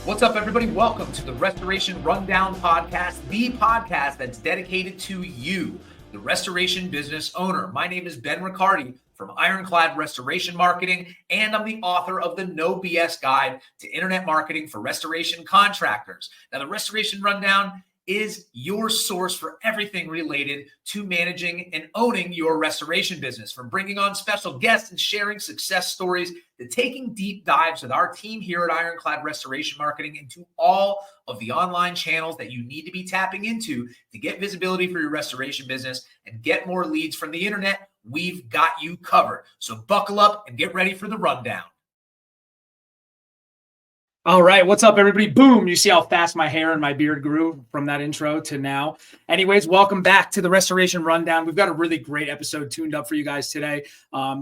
What's up, everybody? Welcome to the Restoration Rundown Podcast, the podcast that's dedicated to you, the restoration business owner. My name is Ben Riccardi from Ironclad Restoration Marketing, and I'm the author of the No BS Guide to Internet Marketing for Restoration Contractors. Now, the Restoration Rundown is your source for everything related to managing and owning your restoration business, from bringing on special guests and sharing success stories to taking deep dives with our team here at Ironclad Restoration Marketing into all of the online channels that you need to be tapping into to get visibility for your restoration business and get more leads from the internet. We've got you covered. So buckle up and get ready for the rundown. All right, what's up, everybody? Boom, you see how fast my hair and my beard grew from that intro to now. Anyways, welcome back to the Restoration Rundown. We've got a really great episode tuned up for you guys today.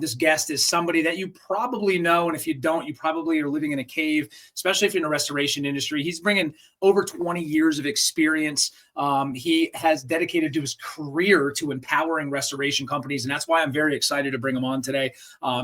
This guest is somebody that you probably know, and if you don't, you probably are living in a cave, especially if you're in the restoration industry. He's bringing over 20 years of experience. He has dedicated to his career to empowering restoration companies, and that's why I'm very excited to bring him on today,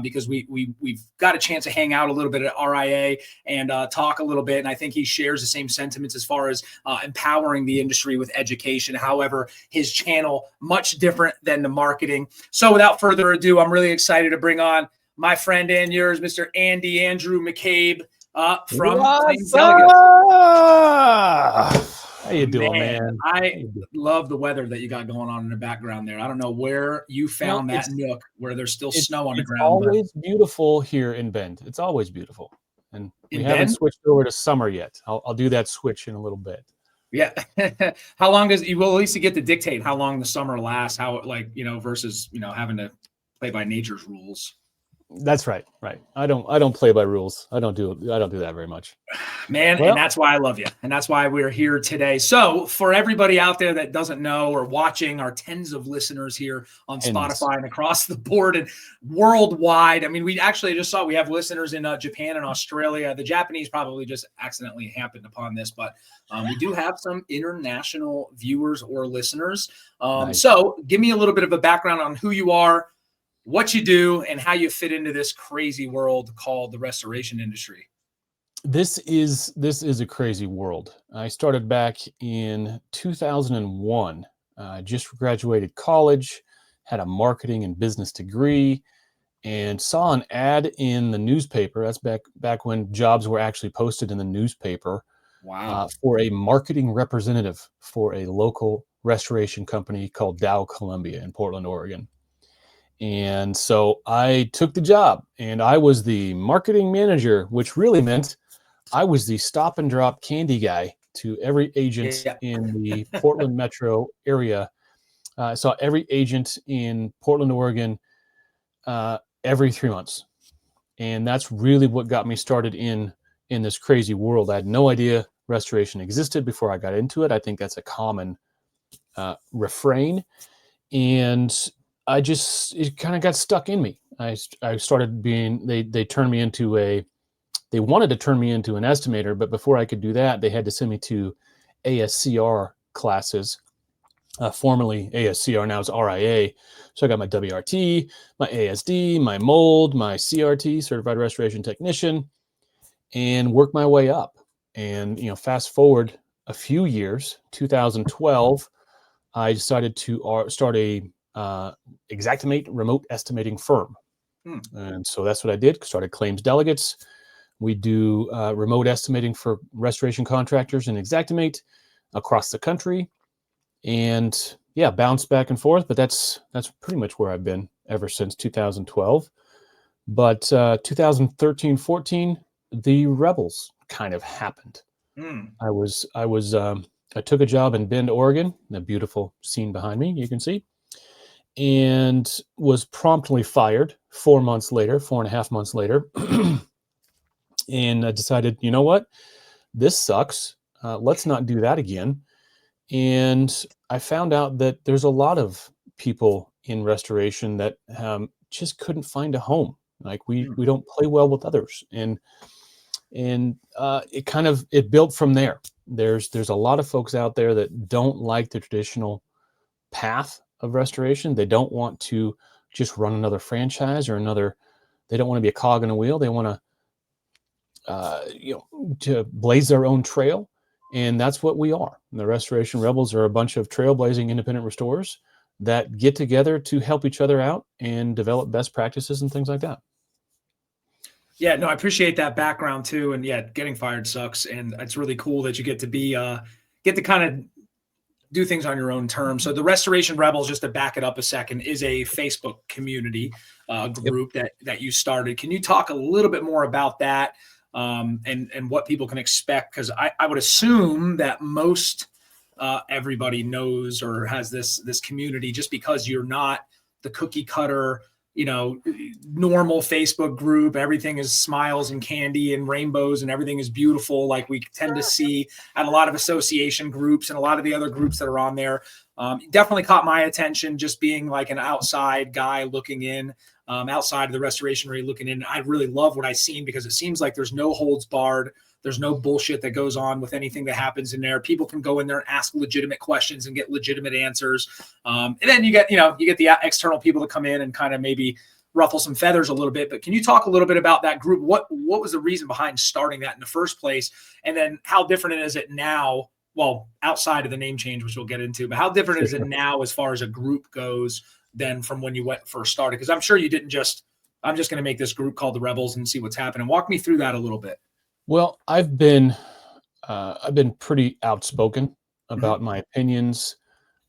because we've got a chance to hang out a little bit at RIA and talk a little bit, and I think he shares the same sentiments as far as empowering the industry with education. However, his channel much different than the marketing. So without further ado, I'm really excited to bring on my friend and yours, Mr. Andrew McCabe from Claims Delegates. How you doing, man? I love the weather that you got going on in the background there. I don't know where you found that nook where there's still snow on the ground. It's always beautiful here in Bend. It's always beautiful. And we haven't switched over to summer yet. I'll do that switch in a little bit. Yeah. How long does you will at least you get to dictate how long the summer lasts, how versus, having to play by nature's rules. That's right. Right. I don't play by rules. I don't do that very much. Man, and that's why I love you. And that's why we're here today. So for everybody out there that doesn't know or watching, our tens of listeners here on Spotify and across the board and worldwide. I mean, we actually just saw we have listeners in Japan and Australia. The Japanese probably just accidentally happened upon this, but we do have some international viewers or listeners. Nice. So give me a little bit of a background on who you are, what you do, and how you fit into this crazy world called the restoration industry. This is a crazy world. I started back in 2001. Just graduated college, had a marketing and business degree, and saw an ad in the newspaper. That's back when jobs were actually posted in the newspaper. Wow. For a marketing representative for a local restoration company called Dow Columbia in Portland, Oregon. And so I took the job, and I was the marketing manager, which really meant I was the stop and drop candy guy to every agent in the Portland metro area. I saw every agent in Portland, Oregon, every 3 months. And that's really what got me started in this crazy world. I had no idea restoration existed before I got into it. I think that's a common refrain. And it kind of got stuck in me. I started being, they turned me into they wanted to turn me into an estimator, but before I could do that, they had to send me to ASCR classes, formerly ASCR, now it's RIA. So I got my WRT, my ASD, my mold, my CRT, Certified Restoration Technician, and worked my way up. And, fast forward a few years, 2012, I decided to start a Xactimate remote estimating firm. And so that's what I did. Started Claims Delegates. We do remote estimating for restoration contractors in Xactimate across the country. And bounced back and forth, but that's pretty much where I've been ever since 2012. But 2013, 14, the rebels kind of happened. I took a job in Bend, Oregon, the beautiful scene behind me, you can see, and was promptly fired 4.5 months later. And I decided, you know what, this sucks. Let's not do that again. And I found out that there's a lot of people in restoration that just couldn't find a home. Like we don't play well with others. And it built from there. There's a lot of folks out there that don't like the traditional path of restoration. They don't want to just run another franchise or they don't want to be a cog in a wheel. They want to blaze their own trail. And that's what we are. The Restoration Rebels are a bunch of trailblazing independent restorers that get together to help each other out and develop best practices and things like that. Yeah, no, I appreciate that background too. And yeah, getting fired sucks. And it's really cool that you get to kind of do things on your own terms. So the Restoration Rebels, just to back it up a second, is a Facebook community group that you started. Can you talk a little bit more about that and what people can expect? Because I would assume that most everybody knows or has this community, just because you're not the cookie cutter, normal Facebook group. Everything is smiles and candy and rainbows and everything is beautiful, like we tend to see at a lot of association groups and a lot of the other groups that are on there. Definitely caught my attention, just being like an outside guy looking in, outside of the restoration area looking in. I really love what I seen, because it seems like there's no holds barred. There's no bullshit that goes on with anything that happens in there. People can go in there and ask legitimate questions and get legitimate answers. And then you get the external people to come in and kind of maybe ruffle some feathers a little bit. But can you talk a little bit about that group? What was the reason behind starting that in the first place? And then how different is it now? Well, outside of the name change, which we'll get into, but how different is it now as far as a group goes than from when you first started? Because I'm sure you didn't I'm just going to make this group called the Rebels and see what's happening. Walk me through that a little bit. Well, I've been pretty outspoken about my opinions,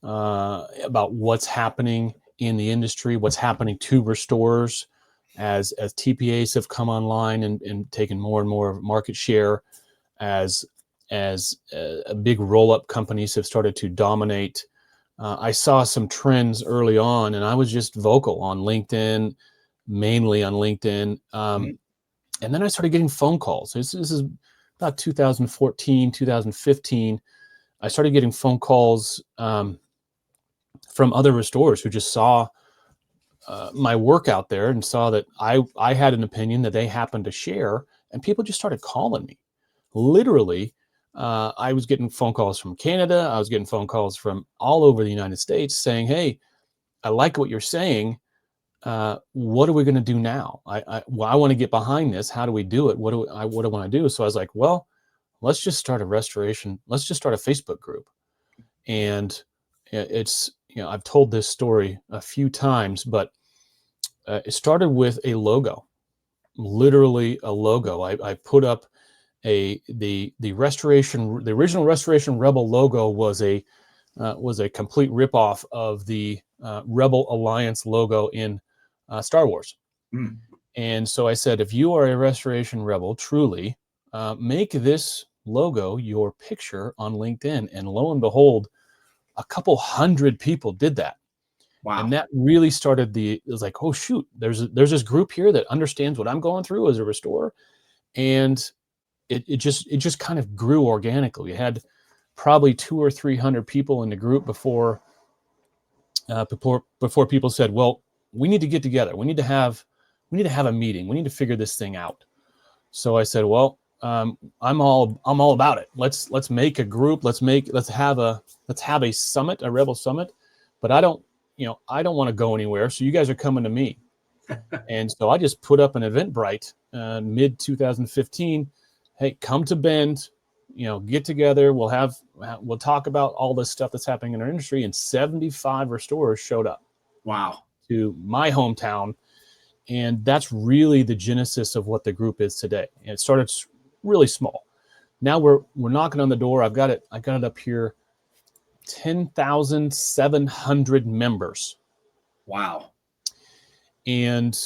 about what's happening in the industry, what's happening to restorers as TPAs have come online and taken more and more market share, as big roll-up companies have started to dominate. I saw some trends early on, and I was just vocal on LinkedIn, mainly on LinkedIn. And then I started getting phone calls. This is about 2014, 2015. I started getting phone calls from other restorers who just saw my work out there and saw that I had an opinion that they happened to share, and people just started calling me. Literally, I was getting phone calls from Canada. I was getting phone calls from all over the United States saying, "Hey, I like what you're saying. What are we going to do now? I want to get behind this. How do we do it? What do I want to do?" So I was like, well, let's just start a restoration. Let's just start a Facebook group. And it's, I've told this story a few times, but it started with a logo, literally a logo. I put up the original Restoration Rebel logo was a complete ripoff of the Rebel Alliance logo in Star Wars. And so I said, if you are a Restoration Rebel, truly, make this logo your picture on LinkedIn. And lo and behold, a couple hundred people did that. Wow. And that really started it was like, oh shoot, there's this group here that understands what I'm going through as a restorer. And it just kind of grew organically. We had probably 200 or 300 people in the group before people said, well, we need to get together. We need to have a meeting. We need to figure this thing out. So I said, well, I'm all about it. Let's make a group. Let's have a summit, a Rebel summit. But I don't want to go anywhere. So you guys are coming to me. And so I just put up an Eventbrite mid 2015. Hey, come to Bend, get together. We'll talk about all this stuff that's happening in our industry. And 75 restorers showed up. Wow. To my hometown. And that's really the genesis of what the group is today. And it started really small. Now we're knocking on the door. I got it up here, 10,700 members. Wow. And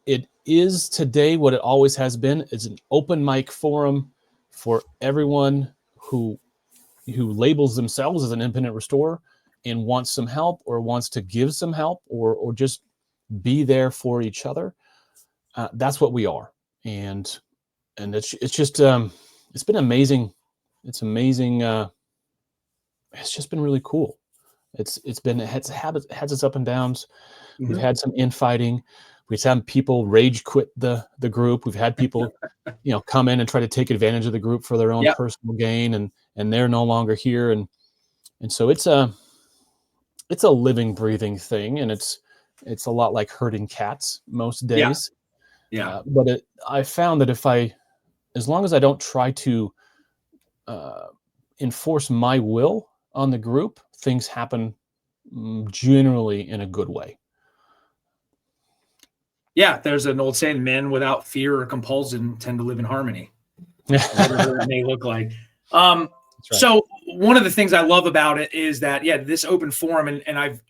it is today what it always has been. It's an open mic forum for everyone who labels themselves as an independent restorer and wants some help or wants to give some help or just be there for each other. That's what we are. And it's just it's been amazing. It's amazing. It's just been really cool. It's had its up and downs. We've had some infighting. We've had people rage quit the group. We've had people, come in and try to take advantage of the group for their own personal gain, and they're no longer here. And so it's a living, breathing thing, and it's a lot like herding cats most days. Yeah. But I found that if I as long as I don't try to enforce my will on the group, things happen generally in a good way. Yeah, there's an old saying, men without fear or compulsion tend to live in harmony, whatever that may look like. Right. So one of the things I love about it is that, yeah, this open forum, and I've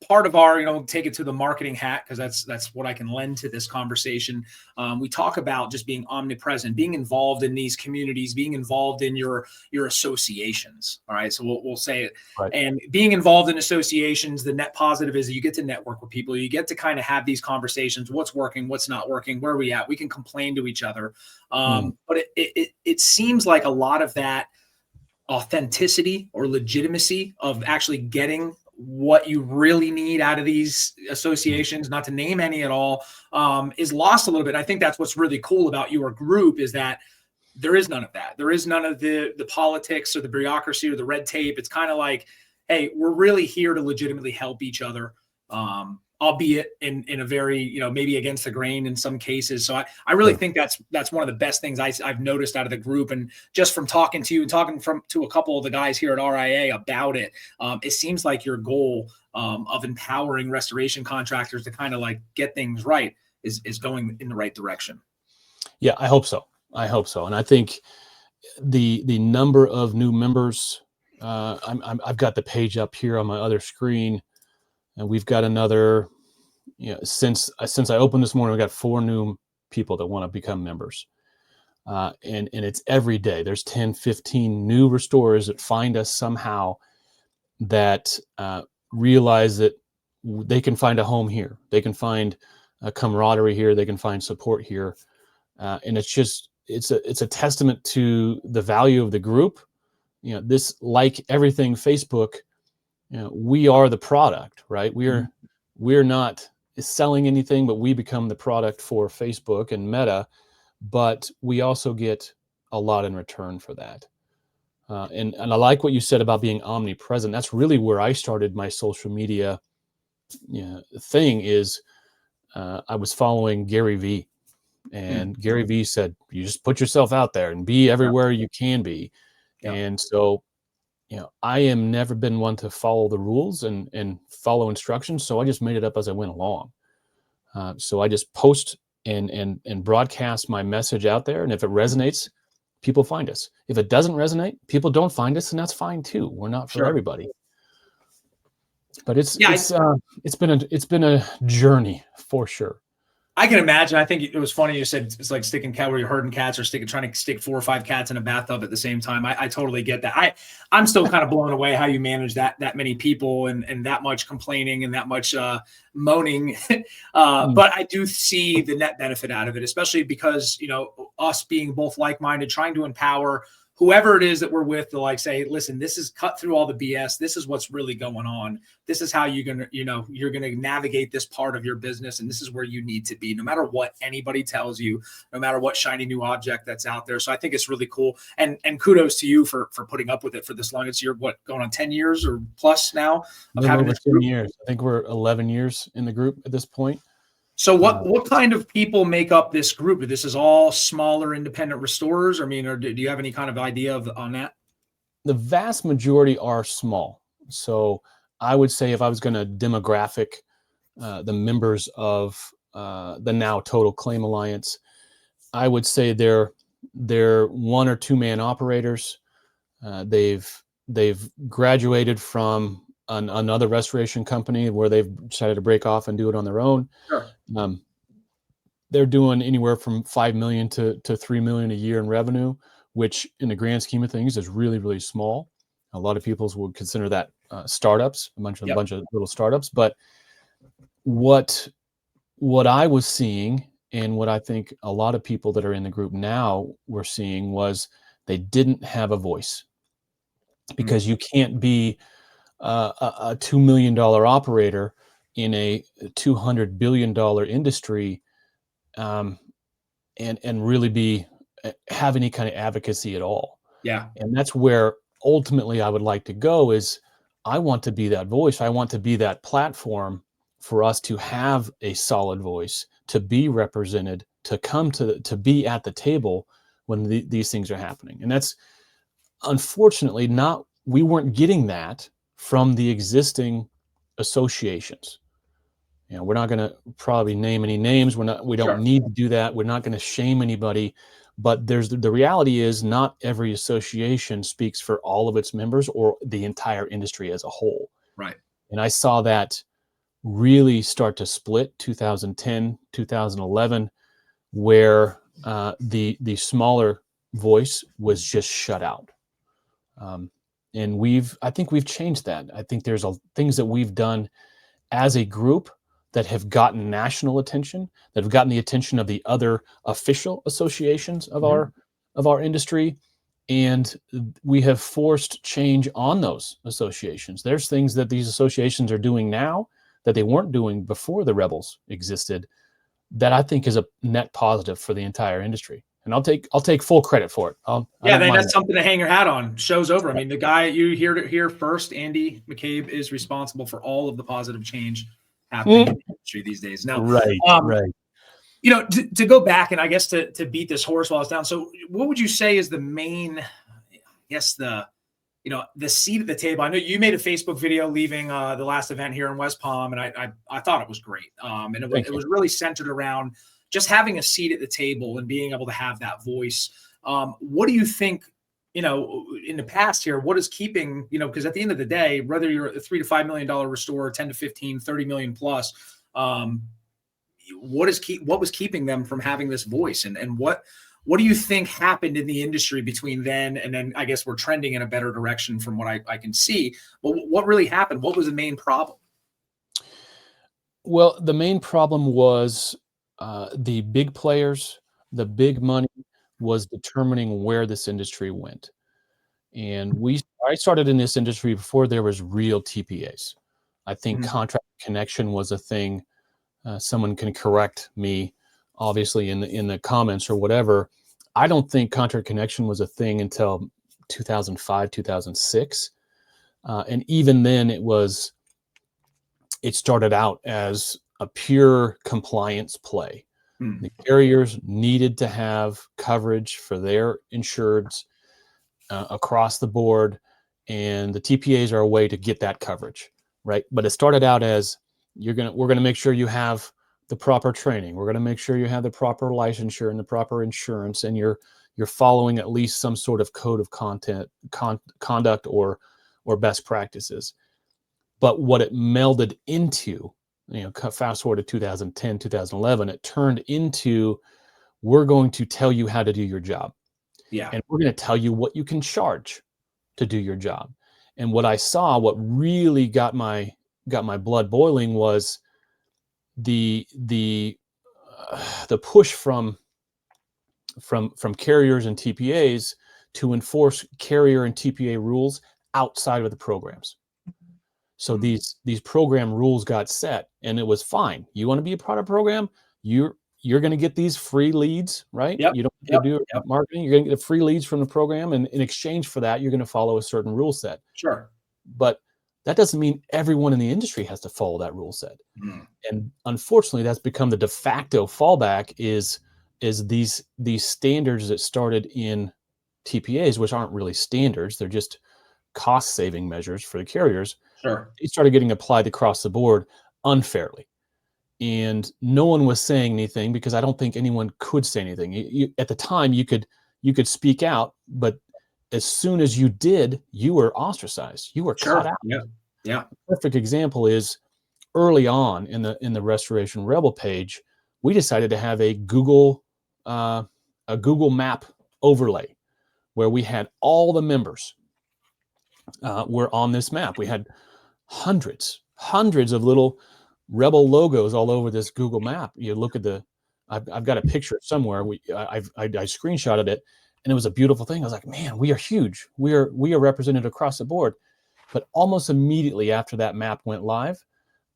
part of our, take it to the marketing hat, because that's what I can lend to this conversation. We talk about just being omnipresent, being involved in these communities, being involved in your associations. All right, so we'll say it. Right. And being involved in associations, the net positive is that you get to network with people. You get to kind of have these conversations. What's working? What's not working? Where are we at? We can complain to each other. But it seems like a lot of that authenticity or legitimacy of actually getting what you really need out of these associations, not to name any at all, is lost a little bit. I think that's what's really cool about your group, is that there is none of that. There is none of the politics or the bureaucracy or the red tape. It's kind of like, hey, we're really here to legitimately help each other, albeit in a very, maybe against the grain in some cases. So I really think that's one of the best things I've noticed out of the group. And just from talking to you and talking to a couple of the guys here at RIA about it, it seems like your goal of empowering restoration contractors to kind of like get things right is going in the right direction. Yeah, I hope so. And I think the number of new members, I've got the page up here on my other screen, and we've got another, since I opened this morning, we got 4 new people that want to become members. And it's every day. There's 10, 15 new restorers that find us somehow, that realize that they can find a home here. They can find a camaraderie here. They can find support here. And it's a testament to the value of the group. This, like everything Facebook, we are the product, right? We're not selling anything, but we become the product for Facebook and Meta, but we also get a lot in return for that. And I like what you said about being omnipresent. That's really where I started my social media thing is, I was following Gary Vee, and Gary Vee said, you just put yourself out there and be everywhere you can be. And so, I am never been one to follow the rules and follow instructions. So I just made it up as I went along. So I just post and broadcast my message out there. And if it resonates, people find us. If it doesn't resonate, people don't find us, and that's fine too. We're not for everybody. But it's been a journey for sure. I can imagine. I think it was funny you said it's like sticking cat where you're herding cats, or trying to stick 4 or 5 cats in a bathtub at the same time. I totally get that. I'm still kind of blown away how you manage that many people and that much complaining and that much moaning. But I do see the net benefit out of it, especially because, us being both like-minded, trying to empower whoever it is that we're with, to like say, listen, this is cut through all the BS. This is what's really going on. This is how you're going to navigate this part of your business. And this is where you need to be, no matter what anybody tells you, no matter what shiny new object that's out there. So I think it's really cool. And kudos to you for putting up with it for this long. It's going on 10 years or plus now of having this group? 10 years. I think we're 11 years in the group at this point. So what kind of people make up this group? This is all smaller independent restorers? I mean, or do you have any kind of idea on that? The vast majority are small. So I would say, if I was going to demographic the members of the now Total Claim Alliance, I would say they're 1 or 2 man operators. They've graduated from another restoration company where they've decided to break off and do it on their own. Sure. They're doing anywhere from 5 million to 3 million a year in revenue, which in the grand scheme of things is really, really small. A lot of people would consider that startups, a bunch of little startups. But what I was seeing, and what I think a lot of people that are in the group now were seeing, was they didn't have a voice, because you can't be a $2 million operator in a $200 billion industry, and really have any kind of advocacy at all. Yeah. And that's where ultimately I would like to go, is I want to be that voice. I want to be that platform for us to have a solid voice, to be represented, to come to be at the table when these things are happening. And that's unfortunately not, we weren't getting that from the existing associations. You know, we're not going to probably name any names. We don't Sure. need to do that. We're not going to shame anybody. But there's the reality is not every association speaks for all of its members or the entire industry as a whole. Right. And I saw that really start to split 2010, 2011, where the smaller voice was just shut out. And I think we've changed that. I think there's things that we've done as a group that have gotten national attention, that have gotten the attention of the other official associations of our industry, and we have forced change on those associations. There's things that these associations are doing now that they weren't doing before the Rebels existed, that I think is a net positive for the entire industry. And I'll take full credit for it. Yeah, then that's something to hang your hat on. Show's over. I mean, the guy you heard it here first, Andy McCabe, is responsible for all of the positive change happening in the industry these days. Now, right. You know, to go back and I guess to beat this horse while it's down. So, what would you say is the main, I guess the seat at the table? I know you made a Facebook video leaving the last event here in West Palm, and I thought it was great. And it was really centered around just having a seat at the table and being able to have that voice. What do you think, in the past here, what is keeping, because at the end of the day, whether you're a $3 to $5 million restorer, 10 to 15, 30 million plus, what was keeping them from having this voice? And what do you think happened in the industry between then and then? I guess we're trending in a better direction from what I can see. But what really happened? What was the main problem? Well, the main problem was the big players, the big money was determining where this industry went. And I started in this industry before there was real TPAs. I think contract connection was a thing. Someone can correct me, obviously, in the comments or whatever. I don't think contract connection was a thing until 2005, 2006. And even then it started out as a pure compliance play. The carriers needed to have coverage for their insureds across the board, and the TPAs are a way to get that coverage, right? But it started out as we're gonna make sure you have the proper training. We're gonna make sure you have the proper licensure and the proper insurance, and you're following at least some sort of code of conduct or best practices. But what it melded into, fast forward to 2010, 2011, it turned into, we're going to tell you how to do your job. Yeah. And we're going to tell you what you can charge to do your job. And what I saw, what really got my blood boiling was the push from carriers and TPAs to enforce carrier and TPA rules outside of the programs. So these program rules got set, and it was fine. You want to be a part of a program, you're going to get these free leads, right? Yep. You don't have to do marketing. You're going to get free leads from the program, and in exchange for that, you're going to follow a certain rule set. Sure. But that doesn't mean everyone in the industry has to follow that rule set. And unfortunately, that's become the de facto fallback is these standards that started in TPAs, which aren't really standards. They're just cost-saving measures for the carriers. Sure. It started getting applied across the board unfairly. And no one was saying anything because I don't think anyone could say anything. At the time, you could speak out, but as soon as you did, you were ostracized. You were cut out. Yeah. A perfect example is early on in the Restoration Rebel page, we decided to have a Google Map overlay where we had all the members were on this map. We had hundreds of little Rebel logos all over this Google map. You look at I've got a picture somewhere. I screenshotted it, and it was a beautiful thing. I was like, man, we are huge. We are represented across the board. But almost immediately after that map went live,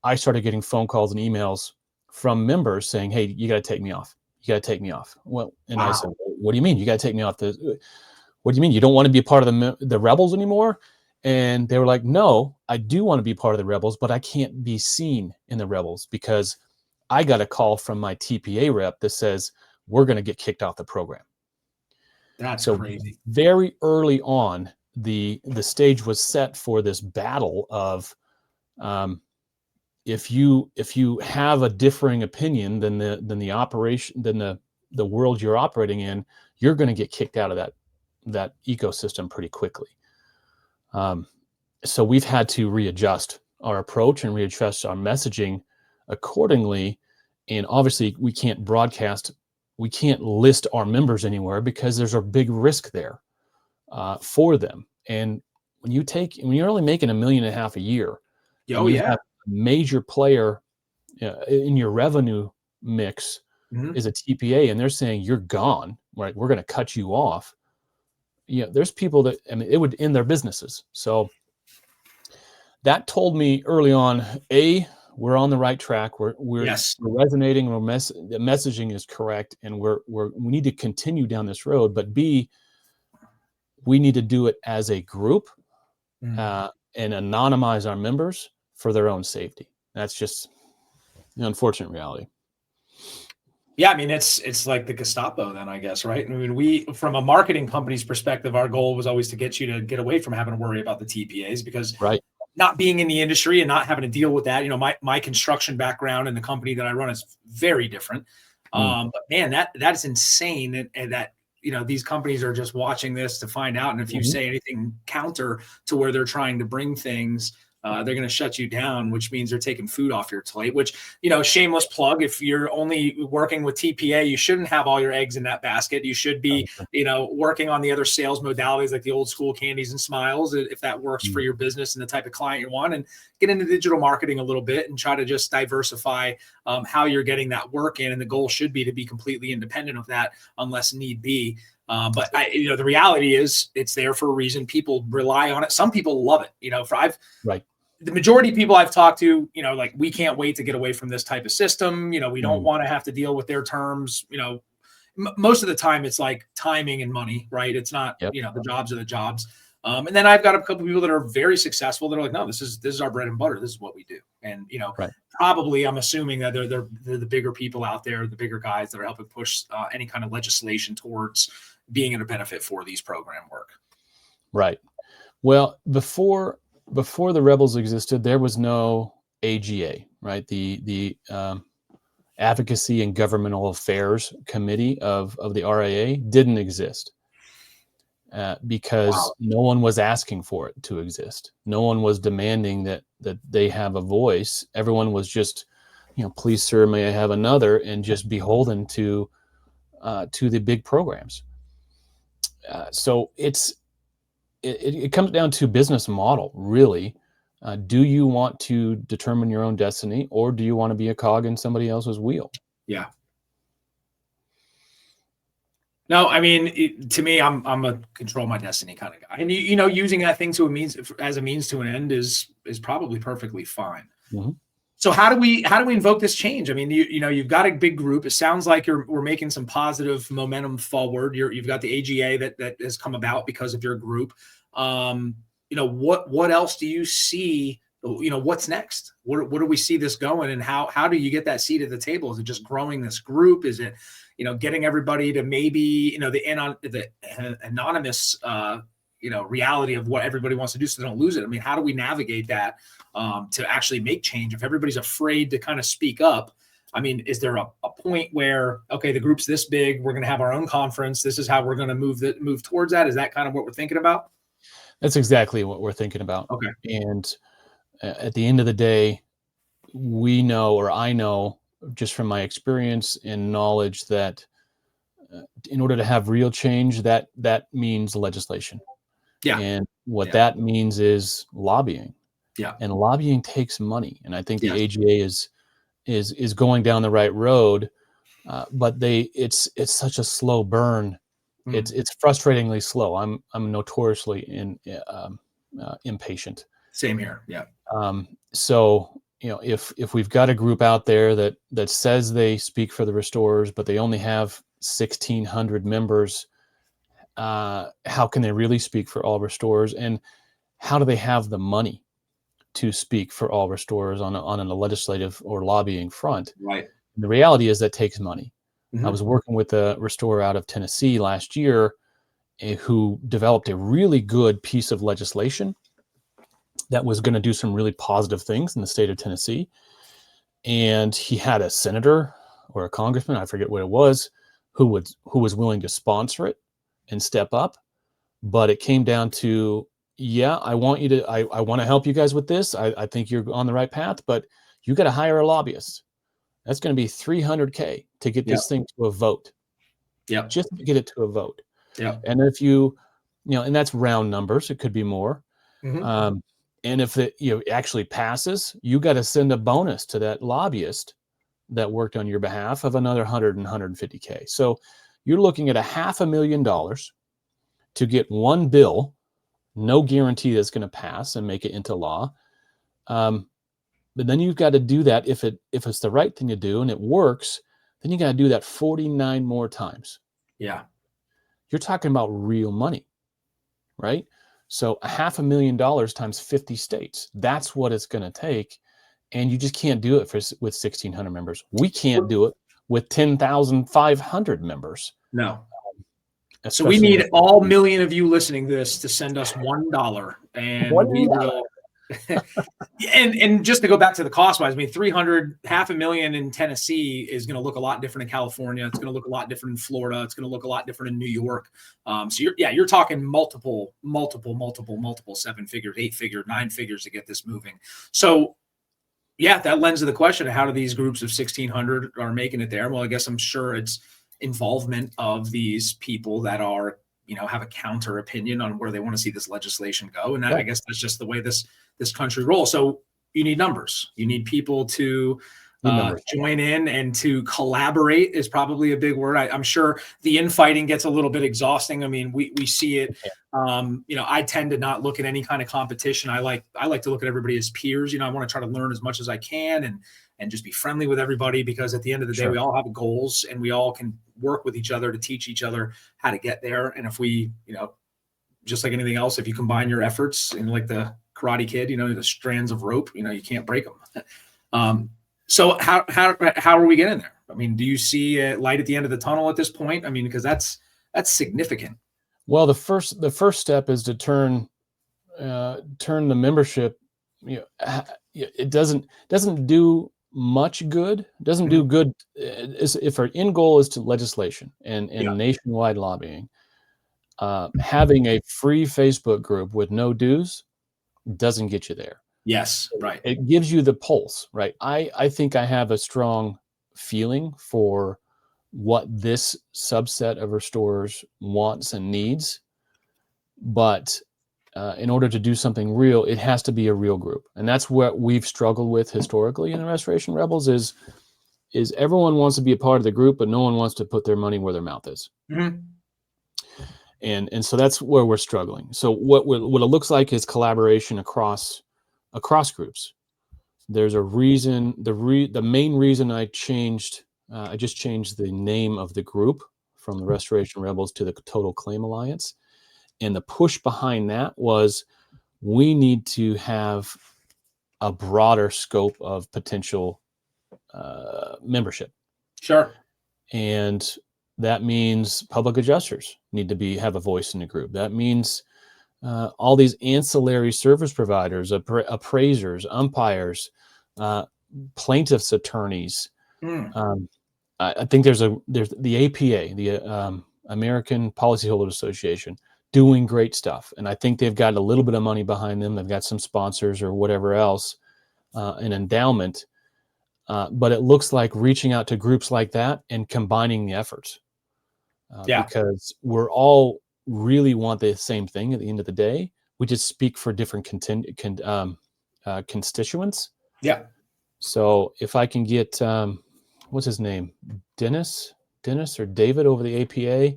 I started getting phone calls and emails from members saying, hey, you got to take me off. You got to take me off. Well, and I said, what do you mean? You got to take me off? What do you mean? You don't want to be a part of the Rebels anymore? And they were like, no, I do want to be part of the Rebels, but I can't be seen in the Rebels because I got a call from my TPA rep that says we're going to get kicked off the program. That's So crazy. very early on, the stage was set for this battle of, if you have a differing opinion than the world you're operating in, you're going to get kicked out of that ecosystem pretty quickly. So we've had to readjust our approach and readjust our messaging accordingly. And obviously, we can't list our members anywhere because there's a big risk there for them. And when you're only making $1.5 million a year, Oh, and you yeah. have a major player in your revenue mix Mhm. is a TPA, and they're saying you're gone, right? We're going to cut you off. There's people that, I mean, it would end their businesses. So that told me early on, we're on the right track. We're Yes. resonating. The messaging is correct, and we need to continue down this road. But B, we need to do it as a group and anonymize our members for their own safety. That's just the unfortunate reality. Yeah, I mean, it's like the Gestapo then, I guess, right? I mean, we, from a marketing company's perspective, our goal was always to get you to get away from having to worry about the TPAs, because Right. not being in the industry and not having to deal with that, my construction background and the company that I run is very different. But man, that is insane. And that, these companies are just watching this to find out. And if you say anything counter to where they're trying to bring things, they're going to shut you down, which means they're taking food off your plate, which, shameless plug. If you're only working with TPA, you shouldn't have all your eggs in that basket. You should be, working on the other sales modalities, like the old school candies and smiles, if that works for your business and the type of client you want, and get into digital marketing a little bit and try to just diversify how you're getting that work in. And the goal should be to be completely independent of that unless need be. But the reality is it's there for a reason. People rely on it. Some people love it. Right. The majority of people I've talked to, like, we can't wait to get away from this type of system. We don't want to have to deal with their terms. Most of the time it's like timing and money, right? It's not, Yep. The jobs are the jobs. And then I've got a couple of people that are very successful that are like, no, this is our bread and butter. This is what we do. And, Right. probably I'm assuming that they're the bigger people out there, the bigger guys that are helping push any kind of legislation towards being a benefit for these program work. Right. Well, before the rebels existed, there was no AGA, right? The Advocacy and Governmental Affairs Committee of the RIA didn't exist because no one was asking for it to exist. No one was demanding that they have a voice. Everyone was just, please, sir, may I have another, and just beholden to the big programs. So it comes down to business model, really. Do you want to determine your own destiny, or do you want to be a cog in somebody else's wheel? Yeah. No, I mean, to me, I'm a control my destiny kind of guy, and using that thing as a means to an end is probably perfectly fine. Mm-hmm. So how do we invoke this change? I mean, you've got a big group. It sounds like we're making some positive momentum forward. You've got the AGA that has come about because of your group. What else do you see? What's next? Where do we see this going, and how do you get that seat at the table? Is it just growing this group? Is it, getting everybody to maybe, the anonymous, reality of what everybody wants to do so they don't lose it? I mean, how do we navigate that to actually make change if everybody's afraid to kind of speak up? I mean, is there a point where, okay, the group's this big, we're going to have our own conference, this is how we're going to move towards that? Is that kind of what we're thinking about? That's exactly what we're thinking about. Okay. And at the end of the day, we know, or I know, just from my experience and knowledge, that in order to have real change, that means legislation. Yeah. And what that means is lobbying. Yeah. And lobbying takes money. And I think the Yes. AGA is going down the right road, but it's such a slow burn. It's frustratingly slow. I'm notoriously impatient. Same here. Yeah. So if we've got a group out there that says they speak for the restorers, but they only have 1,600 members, how can they really speak for all restorers? And how do they have the money to speak for all restorers on a legislative or lobbying front? Right. And the reality is that takes money. Mm-hmm. I was working with a restorer out of Tennessee last year, who developed a really good piece of legislation that was going to do some really positive things in the state of Tennessee. And he had a senator or a congressman, I forget what it was, who was willing to sponsor it and step up. But it came down to, yeah, I want to help you guys with this. I think you're on the right path, but you got to hire a lobbyist. That's going to be $300K to get this thing to a vote. Yeah. Just to get it to a vote. Yeah. And if and that's round numbers, it could be more. Mm-hmm. And if it actually passes, you got to send a bonus to that lobbyist that worked on your behalf of another 150K. So you're looking at $500,000 to get one bill, no guarantee that's going to pass and make it into law. But then you've got to do that if it's the right thing to do and it works, then you got to do that 49 more times. Yeah. You're talking about real money, right? So $500,000 times 50 states, that's what it's going to take. And you just can't do it with 1,600 members. We can't do it with 10,500 members. No. So we need all million of you listening to this to send us $1, and we will. and just to go back to the cost wise, I mean, $500,000 in Tennessee is going to look a lot different in California. It's going to look a lot different in Florida. It's going to look a lot different in New York. So you're talking multiple 7 figures, 8 figures, 9 figures to get this moving. So yeah, that lends to the question of how do these groups of 1,600 are making it there? Well, I guess I'm sure it's involvement of these people that are, have a counter opinion on where they want to see this legislation go. And I guess that's just the way this country rolls. So you need numbers. You need people to join in, and to collaborate is probably a big word. I'm sure the infighting gets a little bit exhausting. I mean, we see it. I tend to not look at any kind of competition. I like to look at everybody as peers. I want to try to learn as much as I can and just be friendly with everybody, because at the end of the day, we all have goals and we all can work with each other to teach each other how to get there. And if we, just like anything else, if you combine your efforts in like the Karate Kid, the strands of rope, you can't break them. So how are we getting there? I mean, do you see a light at the end of the tunnel at this point? I mean, because that's significant. Well, the first step is to turn the membership. It doesn't do much good. It doesn't do good if our end goal is to legislation and nationwide lobbying. Having a free Facebook group with no dues doesn't get you there. Yes, right. It gives you the pulse, right? I think I have a strong feeling for what this subset of restorers wants and needs, but in order to do something real, it has to be a real group. And that's what we've struggled with historically in the Restoration Rebels is everyone wants to be a part of the group, but no one wants to put their money where their mouth is. Mm-hmm. And so that's where we're struggling. So what it looks like is collaboration across groups. There's a reason. The main reason I just changed the name of the group from the Restoration Rebels to the Total Claim Alliance. And the push behind that was we need to have a broader scope of potential membership. Sure. And that means public adjusters need to have a voice in the group. That means all these ancillary service providers, appraisers, umpires, plaintiffs' attorneys. I think there's the APA, the American Policyholders Association, doing great stuff. And I think they've got a little bit of money behind them. They've got some sponsors or whatever else, an endowment. But it looks like reaching out to groups like that and combining the efforts. Because we're all really want the same thing at the end of the day. We just speak for different constituents. Yeah. So if I can get, what's his name? Dennis or David over the APA.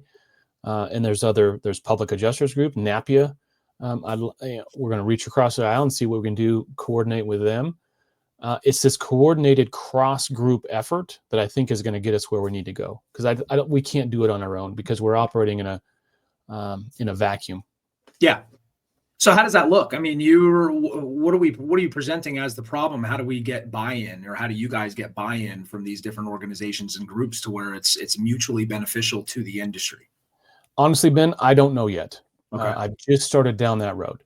And there's public adjusters group, NAPIA. We're going to reach across the aisle and see what we can do, coordinate with them. It's this coordinated cross-group effort that I think is going to get us where we need to go. Because we can't do it on our own because we're operating in a vacuum. Yeah. So how does that look? I mean, what are you presenting as the problem? How do we get buy-in, or how do you guys get buy-in from these different organizations and groups to where it's mutually beneficial to the industry? Honestly, Ben, I don't know yet. Okay. I've just started down that road.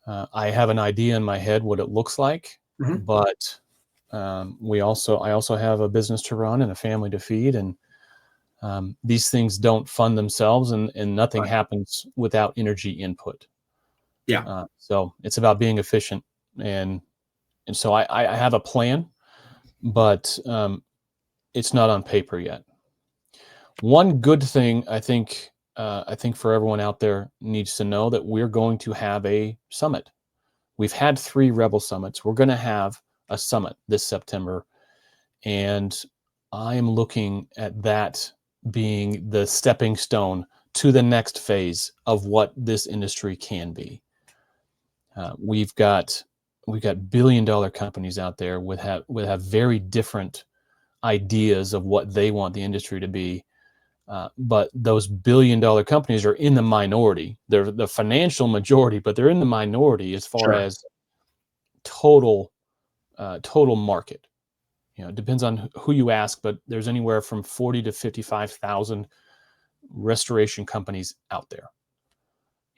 I have an idea in my head what it looks like, Mhm. but I also have a business to run and a family to feed, and these things don't fund themselves, and nothing Right. happens without energy input. Yeah. So it's about being efficient, and so I have a plan, but it's not on paper yet. One good thing I think for everyone out there needs to know that we're going to have a summit. We've had 3 Rebel summits. We're going to have a summit this September, and I am looking at that being the stepping stone to the next phase of what this industry can be. Uh, we've got we've got billion-dollar companies out there with have very different ideas of what they want the industry to be. But those billion-dollar companies are in the minority. They're the financial majority, but they're in the minority as far Sure. as total total market. It depends on who you ask, but there's anywhere from 40 to 55,000 restoration companies out there.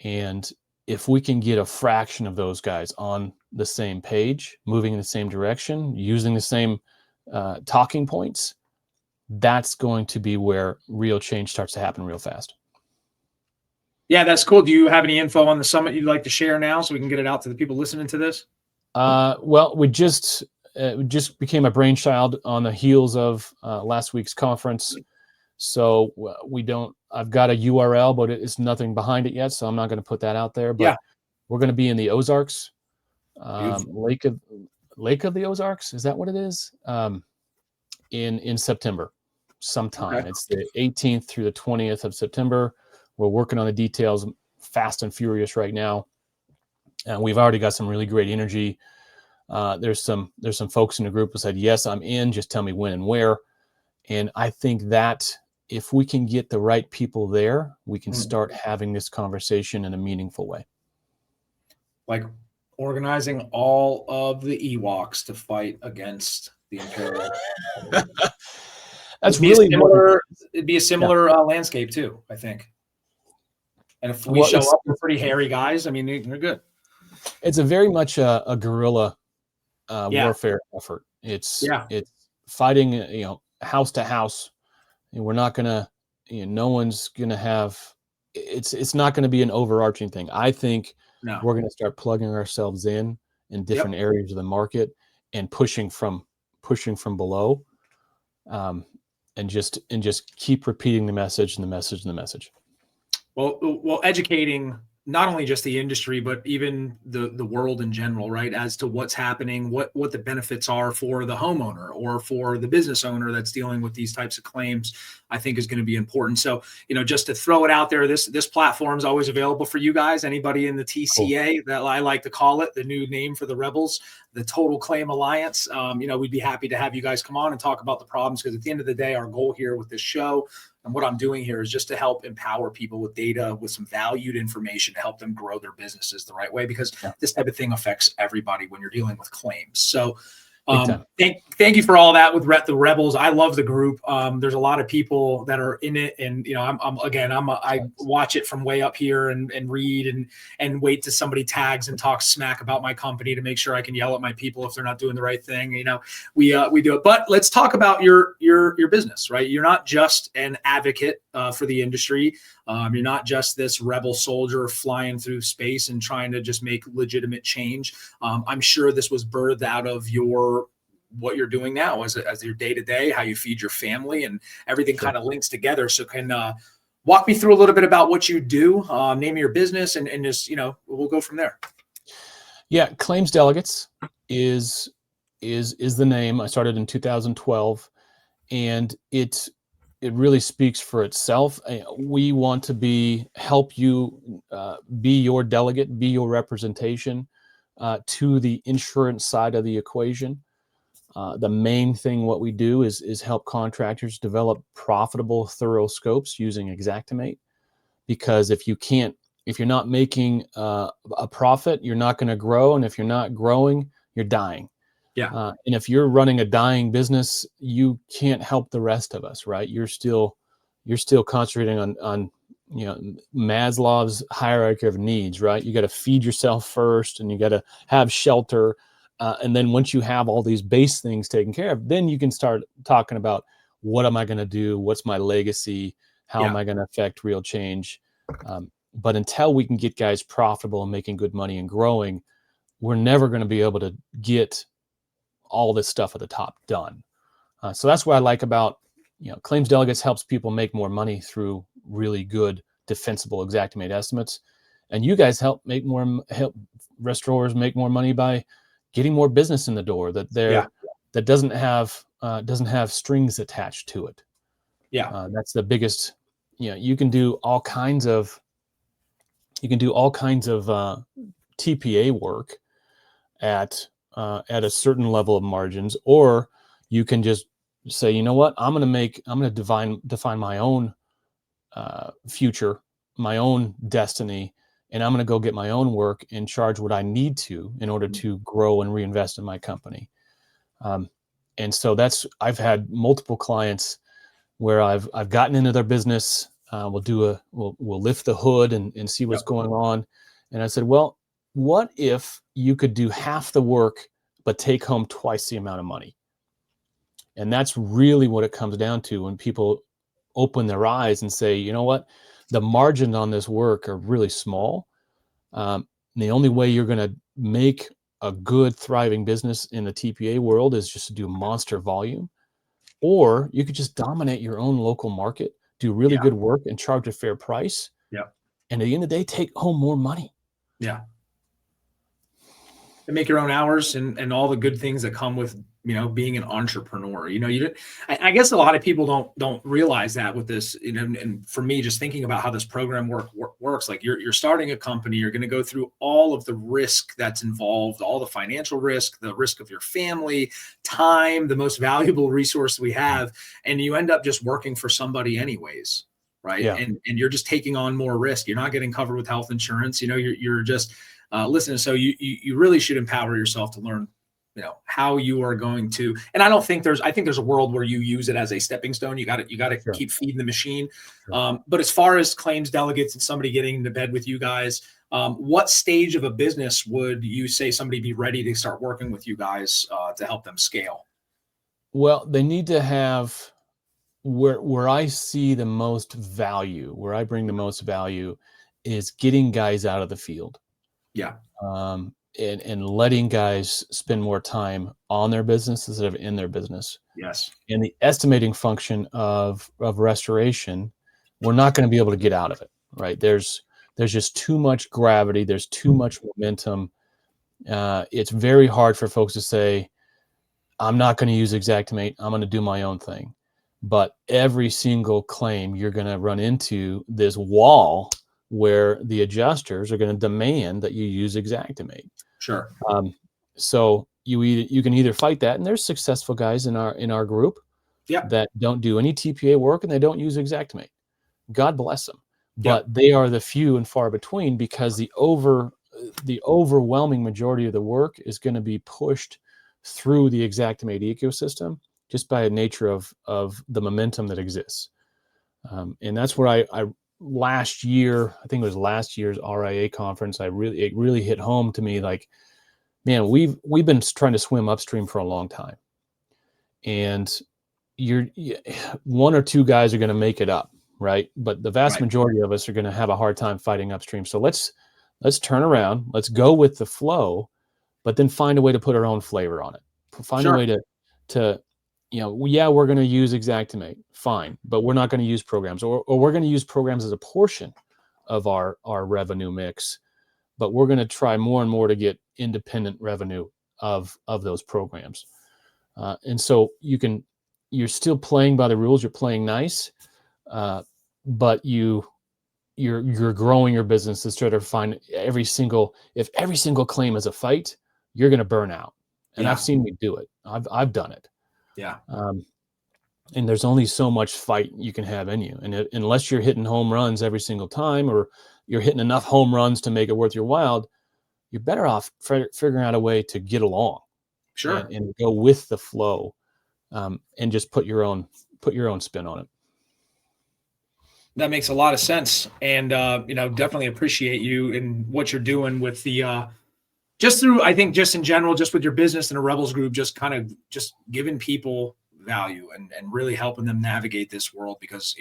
And if we can get a fraction of those guys on the same page, moving in the same direction, using the same talking points, that's going to be where real change starts to happen real fast. Yeah, that's cool. Do you have any info on the summit you'd like to share now so we can get it out to the people listening to this? Well, we just became a brainchild on the heels of last week's conference. So we don't. I've got a URL, but it's nothing behind it yet, so I'm not going to put that out there. Yeah. But we're going to be in the Ozarks, Beautiful. Lake of the Ozarks. Is that what it is? In September, Okay. sometime. It's the 18th through the 20th of September. We're working on the details, fast and furious right now, and we've already got some really great energy. There's some folks in the group who said, "Yes, I'm in. Just tell me when and where." And I think that if we can get the right people there, we can Mhm. start having this conversation in a meaningful way. Like organizing all of the Ewoks to fight against the Imperial. That's It'd be a really what it similar, is. it'd be a Yeah. similar landscape too, I think. And if we Well, show up with pretty hairy guys, I mean, they're good. it's a very much a guerrilla Yeah. warfare effort. Yeah. It's fighting, house to house. And we're not gonna, no one's gonna have. It's not going to be an overarching thing. I think No. we're going to start plugging ourselves in different Yep. areas of the market and pushing from below, um, and just keep repeating the message and the message and the message. Well, educating not only just the industry, but even the world in general, right? As to what's happening, what the benefits are for the homeowner or for the business owner that's dealing with these types of claims, I think is going to be important. So, just to throw it out there, this platform is always available for you guys. Anybody in the Cool. TCA, that I like to call it, the new name for the Rebels, the Total Claim Alliance. We'd be happy to have you guys come on and talk about the problems, because at the end of the day, our goal here with this show and what I'm doing here is just to help empower people with data, with some valued information to help them grow their businesses the right way, because Yeah. this type of thing affects everybody when you're dealing with claims. So Big time. thank you for all that with the Rebels. I love the group. There's a lot of people that are in it, and I watch it from way up here and read and wait till somebody tags and talks smack about my company to make sure I can yell at my people if they're not doing the right thing. We do it. But let's talk about your business, right? You're not just an advocate for the industry. You're not just this rebel soldier flying through space and trying to just make legitimate change. I'm sure this was birthed out of what you're doing now as your day-to-day, how you feed your family, and everything kind of links together. So can walk me through a little bit about what you do, name of your business, and just, we'll go from there. Yeah. Claims Delegates is the name. I started in 2012, and it really speaks for itself. We want to help you be your delegate, be your representation to the insurance side of the equation. The main thing what we do is help contractors develop profitable, thorough scopes using Xactimate. Because if you're not making a profit, you're not going to grow, and if you're not growing, you're dying. Yeah. And if you're running a dying business, you can't help the rest of us, right? You're still concentrating on Maslow's hierarchy of needs, right? You got to feed yourself first, and you got to have shelter. And then once you have all these base things taken care of, then you can start talking about, what am I going to do? What's my legacy? How am I going to affect real change? But until we can get guys profitable and making good money and growing, we're never going to be able to get all this stuff at the top done. So that's what I like about, Claims Delegates helps people make more money through really good defensible Xactimate estimates. And you guys help restorers make more money by getting more business in the door that doesn't have strings attached to it. That's the biggest. You can do all kinds of TPA work at a certain level of margins, or you can just say, you know what, I'm going to define my own future, my own destiny, and I'm going to go get my own work and charge what I need to in order to grow and reinvest in my company. And so I've had multiple clients where I've gotten into their business. We'll lift the hood and see what's going on. And I said, well, what if you could do half the work but take home twice the amount of money? And that's really what it comes down to when people open their eyes and say, you know what, the margins on this work are really small. The only way you're going to make a good, thriving business in the TPA world is just to do monster volume. Or you could just dominate your own local market, do really good work, and charge a fair price. And at the end of the day, take home more money. And make your own hours and all the good things that come with, being an entrepreneur. I guess a lot of people don't realize that with this, and for me, just thinking about how this program works, like you're starting a company, you're going to go through all of the risk that's involved, all the financial risk, the risk of your family, time, the most valuable resource we have. And you end up just working for somebody anyways. Right. And you're just taking on more risk. You're not getting covered with health insurance. You're just, listen, so you really should empower yourself to learn, how you are going to. And I think there's a world where you use it as a stepping stone. You got to keep feeding the machine. But as far as Claims Delegates and somebody getting into bed with you guys, what stage of a business would you say somebody be ready to start working with you guys to help them scale? Well, they need to have where I see the most value, where I bring the most value, is getting guys out of the field. And letting guys spend more time on their business instead of in their business. And the estimating function of restoration, we're not going to be able to get out of it, right? There's just too much gravity. There's too much momentum. It's very hard for folks to say, I'm not going to use Xactimate. I'm going to do my own thing. But every single claim, you're going to run into this wall where the adjusters are going to demand that you use Xactimate. So you can either fight that, and there's successful guys in our group that don't do any TPA work and they don't use Xactimate. God bless them. But they are the few and far between, because the overwhelming majority of the work is going to be pushed through the Xactimate ecosystem just by the nature of the momentum that exists. And that's where I last year, I think it was last year's RIA conference, it really hit home to me, like, man, we've been trying to swim upstream for a long time. And one or two guys are going to make it up, right? But the vast majority of us are going to have a hard time fighting upstream. So let's turn around, let's go with the flow, but then find a way to put our own flavor on it. Find a way to we're going to use Xactimate, fine, but we're not going to use programs, or we're going to use programs as a portion of our revenue mix, but we're going to try more and more to get independent revenue of those programs. And so you're still playing by the rules, you're playing nice, but you're growing your business to try to find if every single claim is a fight, you're going to burn out. And I've seen me do it. I've done it. And there's only so much fight you can have in you. And unless you're hitting home runs every single time, or you're hitting enough home runs to make it worth your while, you're better off figuring out a way to get along and go with the flow, and just put your own spin on it. That makes a lot of sense. And, definitely appreciate you and what you're doing with the, just through, I think just in general, just with your business and a Rebels group, just kind of just giving people value and really helping them navigate this world because,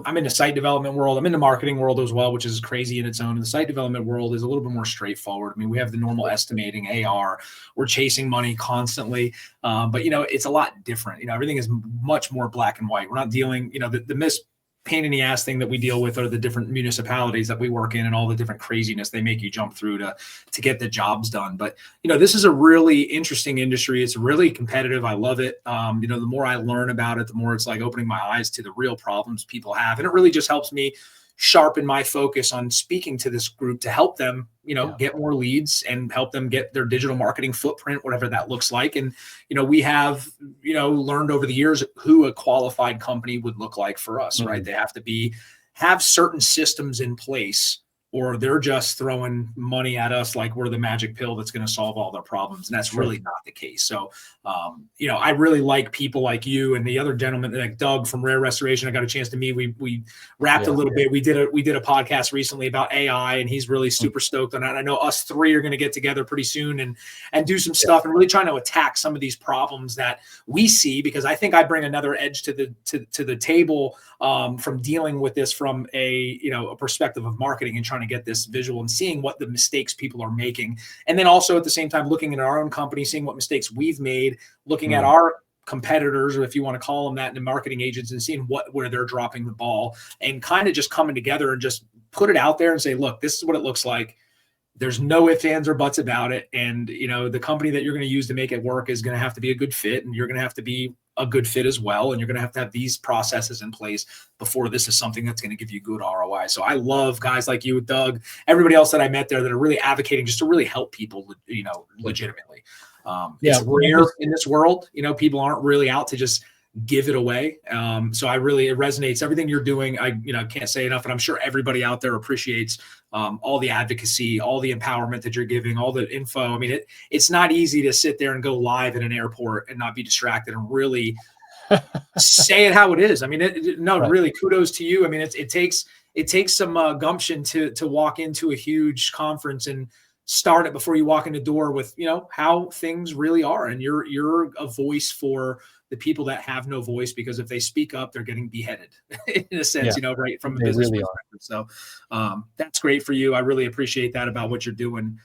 I'm in the site development world. I'm in the marketing world as well, which is crazy in its own. And the site development world is a little bit more straightforward. I mean, we have the normal estimating AR. We're chasing money constantly, but it's a lot different. Everything is much more black and white. We're not dealing. The miss pain in the ass thing that we deal with are the different municipalities that we work in and all the different craziness they make you jump through to get the jobs done. But this is a really interesting industry. It's really competitive. I love it. The more I learn about it, the more it's like opening my eyes to the real problems people have. And it really just helps me sharpen my focus on speaking to this group to help them, get more leads and help them get their digital marketing footprint, whatever that looks like. And, we have, learned over the years who a qualified company would look like for us, right? They have to have certain systems in place, or they're just throwing money at us like we're the magic pill that's going to solve all their problems. And that's really not the case. So, I really like people like you and the other gentleman, like Doug from Rare Restoration. I got a chance to meet. We rapped a little bit. We did a podcast recently about AI, and he's really super stoked on that. I know us three are going to get together pretty soon and do some stuff and really trying to attack some of these problems that we see, because I think I bring another edge to the table from dealing with this from a perspective of marketing and trying to get this visual and seeing what the mistakes people are making. And then also at the same time, looking at our own company, seeing what mistakes we've made, looking at our competitors, or if you want to call them that, in the marketing agents, and seeing where they're dropping the ball, and kind of just coming together and just put it out there and say, look, this is what it looks like. There's no ifs, ands, or buts about it. And, the company that you're going to use to make it work is going to have to be a good fit, and you're going to have to be a good fit as well. And you're going to have these processes in place before this is something that's going to give you good ROI. So I love guys like you, Doug, everybody else that I met there that are really advocating just to really help people, legitimately. It's rare in this world. People aren't really out to just give it away. So it resonates. Everything you're doing, I can't say enough, and I'm sure everybody out there appreciates all the advocacy, all the empowerment that you're giving, all the info. I mean, it's not easy to sit there and go live in an airport and not be distracted and really say it how it is. I mean, really, kudos to you. I mean, it takes some gumption to walk into a huge conference and start it before you walk in the door with, how things really are. And you're a voice for the people that have no voice, because if they speak up, they're getting beheaded in a sense, right from a business perspective. So that's great for you. I really appreciate that about what you're doing.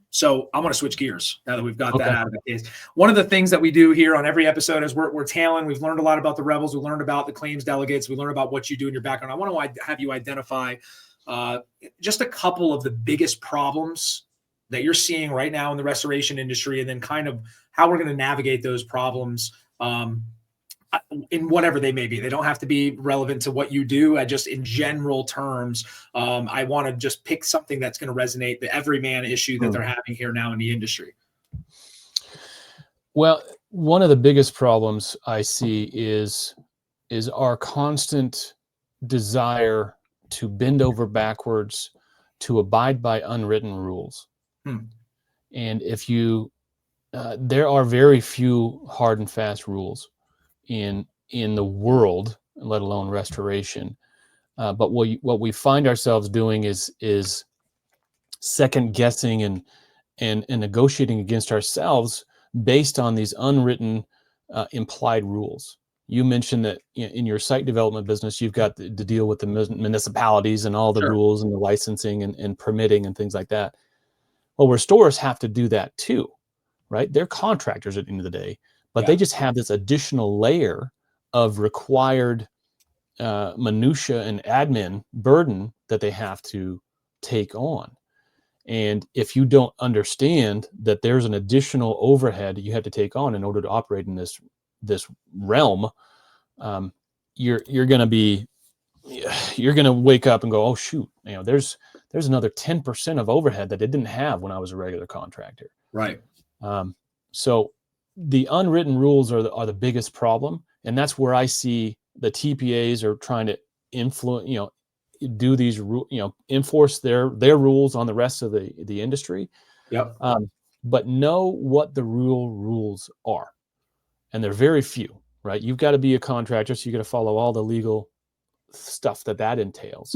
So I want to switch gears now that we've got that out of the case. One of the things that we do here on every episode is we're tailing. We've learned a lot about the Rebels. We learned about the Claims Delegates. We learned about what you do in your background. I want to have you identify just a couple of the biggest problems that you're seeing right now in the restoration industry, and then kind of how we're going to navigate those problems in whatever they may be. They don't have to be relevant to what you do. Just in general terms, I want to just pick something that's going to resonate, the everyman issue that they're having here now in the industry. Well, one of the biggest problems I see is our constant desire to bend over backwards to abide by unwritten rules. And if you, there are very few hard and fast rules in the world, let alone restoration. But what we find ourselves doing is second guessing and negotiating against ourselves based on these unwritten implied rules. You mentioned that in your site development business, you've got to deal with the municipalities and all the rules and the licensing and permitting and things like that. Well, restorers have to do that too, right? They're contractors at the end of the day, but they just have this additional layer of required minutia and admin burden that they have to take on. And if you don't understand that there's an additional overhead you have to take on in order to operate in this realm, you're going to wake up and go, oh shoot, there's another 10% of overhead that I didn't have when I was a regular contractor. Right. So the unwritten rules are the biggest problem, and that's where I see the TPAs are trying to influence, do these enforce their rules on the rest of the industry. Yep. But know what the rules are, and they're very few. Right? You've got to be a contractor, so you got to follow all the legal stuff that entails.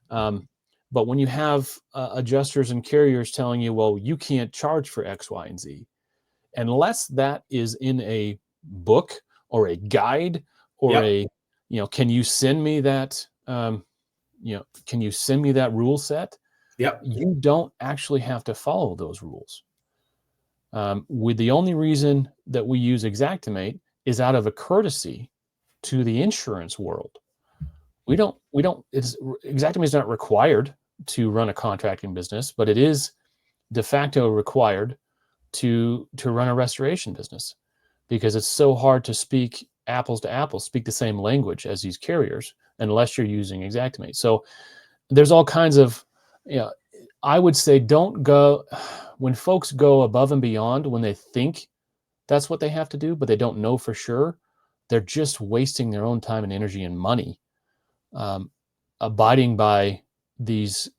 But when you have adjusters and carriers telling you, well, you can't charge for X, Y, and Z, unless that is in a book or a guide or Yep. can you send me that, can you send me that rule set? Yep. You don't actually have to follow those rules. With the only reason that we use Xactimate is out of a courtesy to the insurance world. Xactimate is not required to run a contracting business, but it is de facto required to run a restoration business, because it's so hard to speak apples to apples, speak the same language as these carriers, unless you're using Xactimate. So there's all kinds of, I would say, don't go when folks go above and beyond when they think that's what they have to do, but they don't know for sure. They're just wasting their own time and energy and money, abiding by these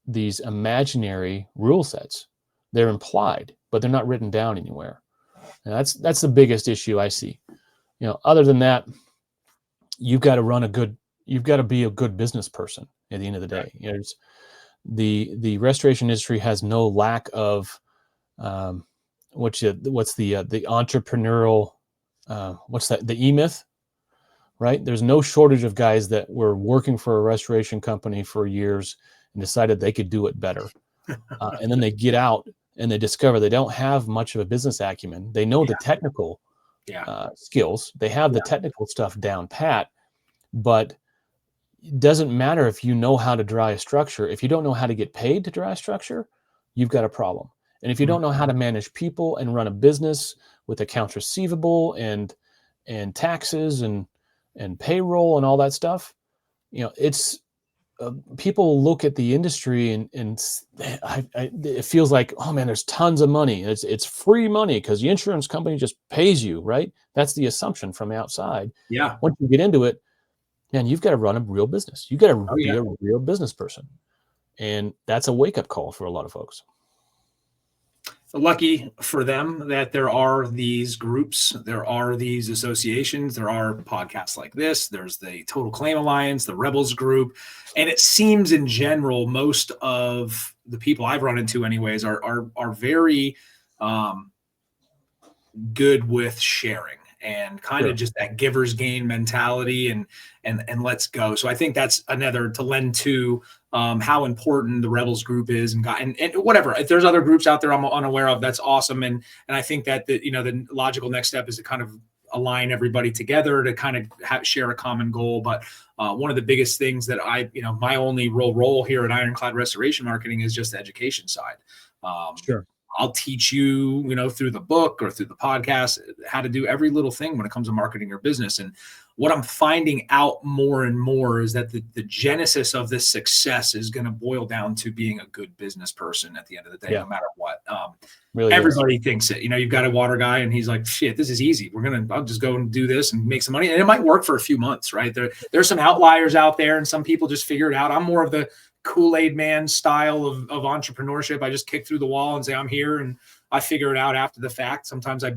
imaginary rule sets. They're implied, but they're not written down anywhere. And that's the biggest issue I see. Other than that, you've got to be a good business person at the end of the day. The restoration industry has no lack of what's the entrepreneurial the E-myth, right? There's no shortage of guys that were working for a restoration company for years and decided they could do it better, and then they get out and they discover they don't have much of a business acumen. They know the technical skills, they have the technical stuff down pat, but it doesn't matter if you know how to dry a structure. If you don't know how to get paid to dry a structure, you've got a problem. And if you don't know how to manage people and run a business with accounts receivable and taxes and payroll and all that stuff, it's people look at the industry and it feels like, oh man, there's tons of money. It's free money because the insurance company just pays you, right? That's the assumption from the outside. Yeah. Once you get into it, man, you've got to run a real business. You've got to be a real business person. And that's a wake-up call for a lot of folks. Lucky for them that there are these groups, there are these associations, there are podcasts like this, there's the Total Claim Alliance, the Rebels group. And it seems in general, most of the people I've run into anyways are very good with sharing and kind of just that giver's gain mentality and let's go. So I think that's another to lend to how important the Rebels group is and whatever. If there's other groups out there I'm unaware of, that's awesome. And I think that the logical next step is to kind of align everybody together to kind of share a common goal. But one of the biggest things that my only real role here at Ironclad Restoration Marketing is just the education side. Sure. I'll teach you, through the book or through the podcast, how to do every little thing when it comes to marketing your business. And what I'm finding out more and more is that the genesis of this success is going to boil down to being a good business person at the end of the day, no matter what. Really everybody thinks it. You've got a water guy and he's like, shit, this is easy. I'll just go and do this and make some money. And it might work for a few months, right? There's some outliers out there and some people just figure it out. I'm more of the Kool-Aid man style of entrepreneurship. I just kick through the wall and say, I'm here, and I figure it out after the fact. Sometimes I,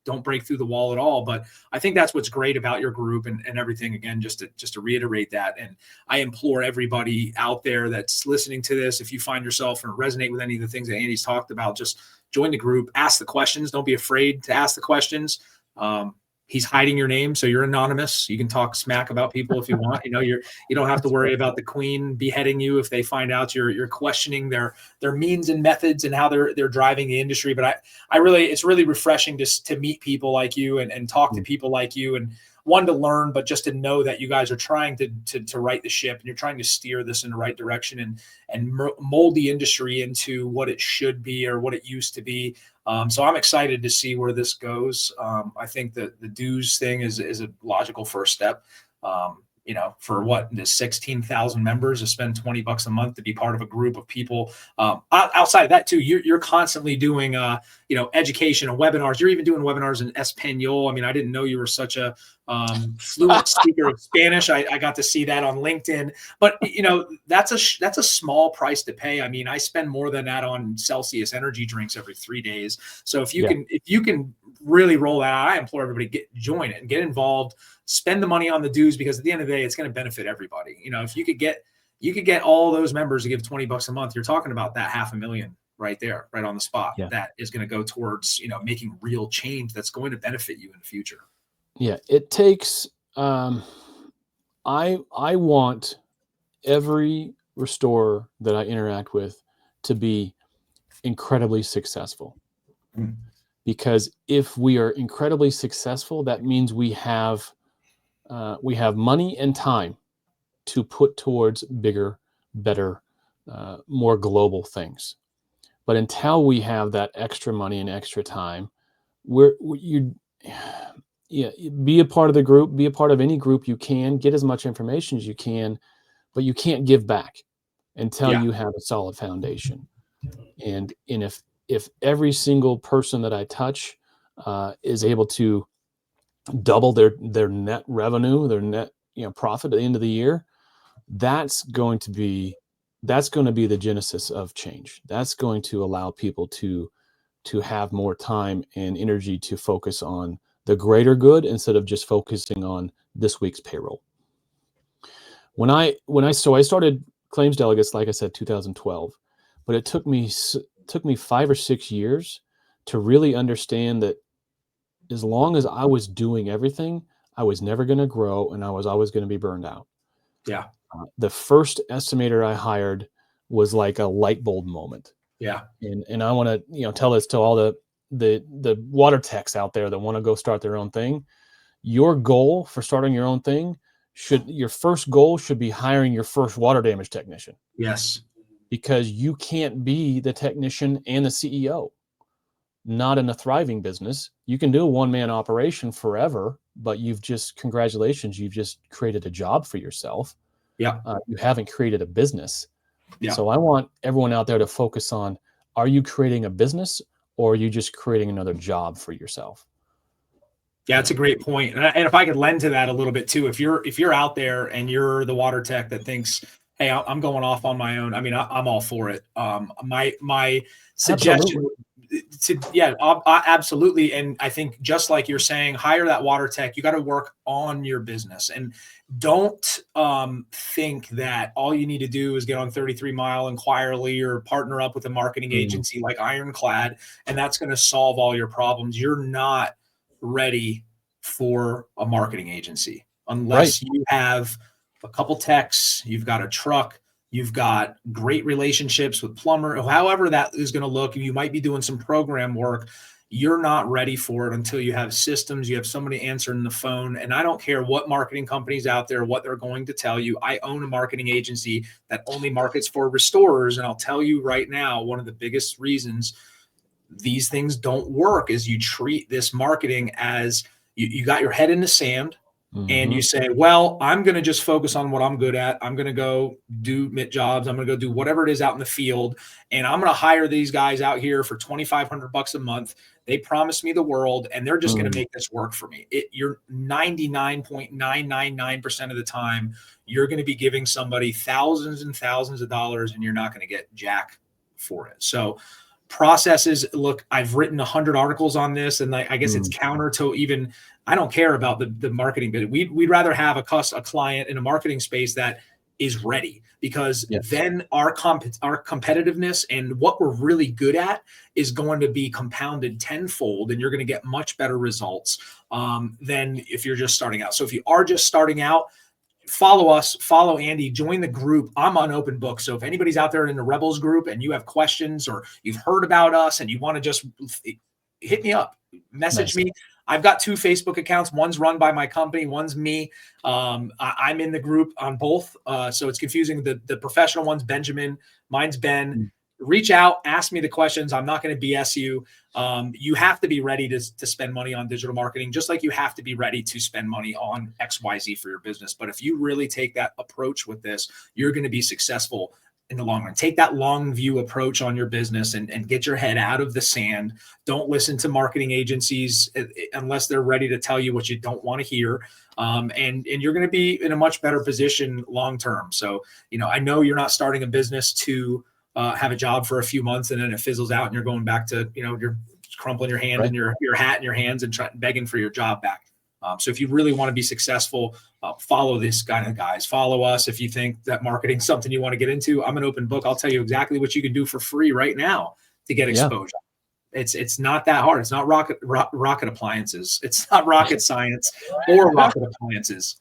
don't break through the wall at all, but I think that's what's great about your group and everything. Again, just to reiterate that. And I implore everybody out there that's listening to this, if you find yourself or resonate with any of the things that Andy's talked about, just join the group, ask the questions. Don't be afraid to ask the questions. He's hiding your name, so you're anonymous. You can talk smack about people if you want. You don't have to worry about the queen beheading you if they find out you're questioning their means and methods and how they're driving the industry. But it's really refreshing to meet people like you and talk to people like you, and one, to learn, but just to know that you guys are trying to right the ship and you're trying to steer this in the right direction and mold the industry into what it should be or what it used to be. So I'm excited to see where this goes. I think that the dues thing is a logical first step. For the 16,000 members to spend $20 a month to be part of a group of people. Outside of that too, you're constantly doing, education and webinars. You're even doing webinars in Espanol. I mean, I didn't know you were such a fluent speaker of Spanish. I got to see that on LinkedIn, but that's a small price to pay. I mean, I spend more than that on Celsius energy drinks every 3 days. So if you can really roll that out. I implore everybody to join it and get involved, spend the money on the dues, because at the end of the day, it's going to benefit everybody. If you could get all those members to give $20 a month, you're talking about that $500,000 right there, right on the spot. Yeah. That is going to go towards, making real change that's going to benefit you in the future. Yeah. It takes, I want every restorer that I interact with to be incredibly successful. Mm. Because if we are incredibly successful, that means we have money and time to put towards bigger, better, more global things. But until we have that extra money and extra time, be a part of the group, be a part of any group you can, get as much information as you can, but you can't give back until you have a solid foundation. And if every single person that I touch is able to double their net revenue, their net profit at the end of the year, that's going to be the genesis of change. That's going to allow people to have more time and energy to focus on the greater good instead of just focusing on this week's payroll. I started Claims Delegates, like I said, 2012, but it took me 5 or 6 years to really understand that as long as I was doing everything, I was never going to grow, and I was always going to be burned out. Yeah. The first estimator I hired was like a light bulb moment. Yeah. And I want to tell this to all the water techs out there that want to go start their own thing. Your goal for starting your own thing your first goal should be hiring your first water damage technician. Yes. Because you can't be the technician and the CEO. Not in a thriving business. You can do a one-man operation forever, but congratulations, you've just created a job for yourself. Yeah. You haven't created a business. Yeah. So I want everyone out there to focus on, are you creating a business or are you just creating another job for yourself? Yeah, that's a great point. And if I could lend to that a little bit too, if you're out there and you're the water tech that thinks, hey, I'm going off on my own, I mean, I'm all for it. My suggestion absolutely. And I think just like you're saying, hire that water tech. You got to work on your business, and don't think that all you need to do is get on 33 Mile and quietly or partner up with a marketing agency like Ironclad, and that's going to solve all your problems. You're not ready for a marketing agency unless you have a couple techs, you've got a truck, you've got great relationships with plumber, however that is going to look. You might be doing some program work. You're not ready for it until you have systems, you have somebody answering the phone. And I don't care what marketing companies out there, what they're going to tell you. I own a marketing agency that only markets for restorers. And I'll tell you right now, one of the biggest reasons these things don't work is you treat this marketing as you got your head in the sand. And you say, well, I'm going to just focus on what I'm good at. I'm going to go do MIT jobs. I'm going to go do whatever it is out in the field. And I'm going to hire these guys out here for $2,500 a month. They promised me the world, and they're just going to make this work for me. You're 99.999% of the time, you're going to be giving somebody thousands and thousands of dollars, and you're not going to get jack for it. So processes, look, I've written 100 articles on this, and I guess it's counter to even, I don't care about the marketing bit. We'd rather have a client in a marketing space that is ready, because then our competitiveness and what we're really good at is going to be compounded tenfold, and you're going to get much better results than if you're just starting out. So if you are just starting out, follow us, follow Andy, join the group. I'm on open book. So if anybody's out there in the Rebels group and you have questions or you've heard about us and you want to just hit me up, message me. I've got 2 Facebook accounts. One's run by my company. One's me. I'm in the group on both. So it's confusing. The professional one's Benjamin. Mine's Ben. Reach out, ask me the questions. I'm not going to BS you. You have to be ready to spend money on digital marketing, just like you have to be ready to spend money on XYZ for your business. But if you really take that approach with this, you're going to be successful in the long run. Take that long view approach on your business and get your head out of the sand. Don't listen to marketing agencies unless they're ready to tell you what you don't want to hear. And you're going to be in a much better position long term. So, I know you're not starting a business to have a job for a few months and then it fizzles out and you're going back to, your crumpling your hand Right. and your hat in your hands and begging for your job back. So if you really want to be successful, follow this kind of guys. Follow us. If you think that marketing is something you want to get into, I'm an open book. I'll tell you exactly what you can do for free right now to get exposure. It's not that hard. It's not rocket appliances. It's not rocket science or rocket appliances.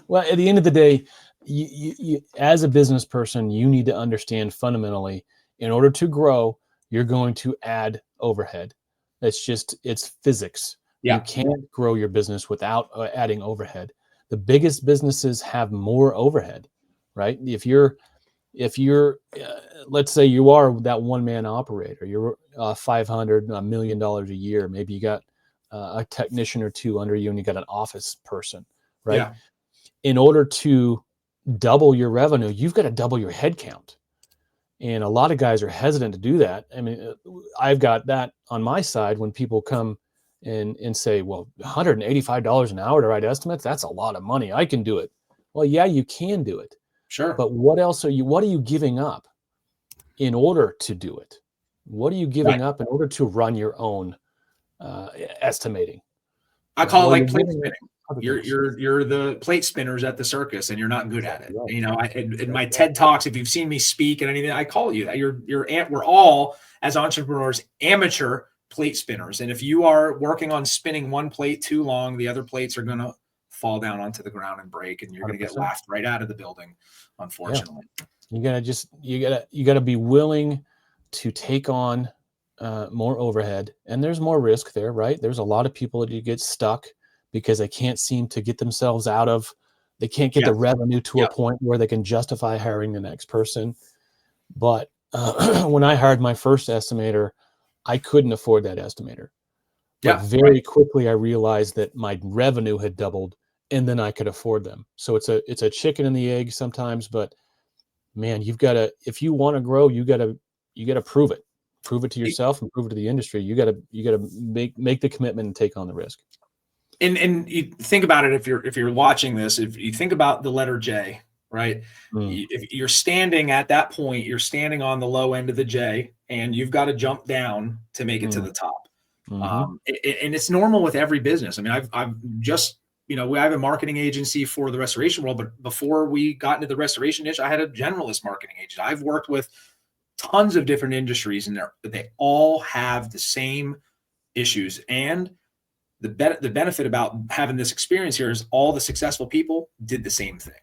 Well, at the end of the day, you as a business person, you need to understand fundamentally, in order to grow, you're going to add overhead. It's physics. Yeah. You can't grow your business without adding overhead. The biggest businesses have more overhead, right? If you're let's say you are that one-man operator, you're $500, $1 million a year. Maybe you got a technician or two under you, and you got an office person, right? Yeah. In order to double your revenue, you've got to double your head count. And a lot of guys are hesitant to do that. I mean, I've got that on my side when people come and say, well, $185 an hour to write estimates, that's a lot of money. I can do it. Well, yeah, you can do it. Sure. But what are you giving up in order to do it? What are you giving up in order to run your own estimating? I call it like plate spinning. You're the plate spinners at the circus, and you're not good at it. You know, in my TED Talks, if you've seen me speak and anything, I call you that. We're all, as entrepreneurs, amateur plate spinners. And if you are working on spinning one plate too long, the other plates are going to fall down onto the ground and break, and you're going to get laughed right out of the building, unfortunately. Yeah. You gotta be willing to take on more overhead, and there's more risk there, right? There's a lot of people that you get stuck because they can't seem to get themselves they can't get the revenue to a point where they can justify hiring the next person. But when I hired my first estimator, I couldn't afford that estimator. But very quickly I realized that my revenue had doubled, and then I could afford them. So it's a chicken and the egg sometimes, but man, if you want to grow, you gotta prove it to yourself and prove it to the industry. You gotta make the commitment and take on the risk. And you think about it, if you're watching this, if you think about the letter J, right? If you're standing at that point, you're standing on the low end of the J, and you've got to jump down to make it to the top. And it's normal with every business. I mean, I've just, we have a marketing agency for the restoration world, but before we got into the restoration niche, I had a generalist marketing agent. I've worked with tons of different industries, and they all have the same issues. And the benefit about having this experience here is all the successful people did the same thing.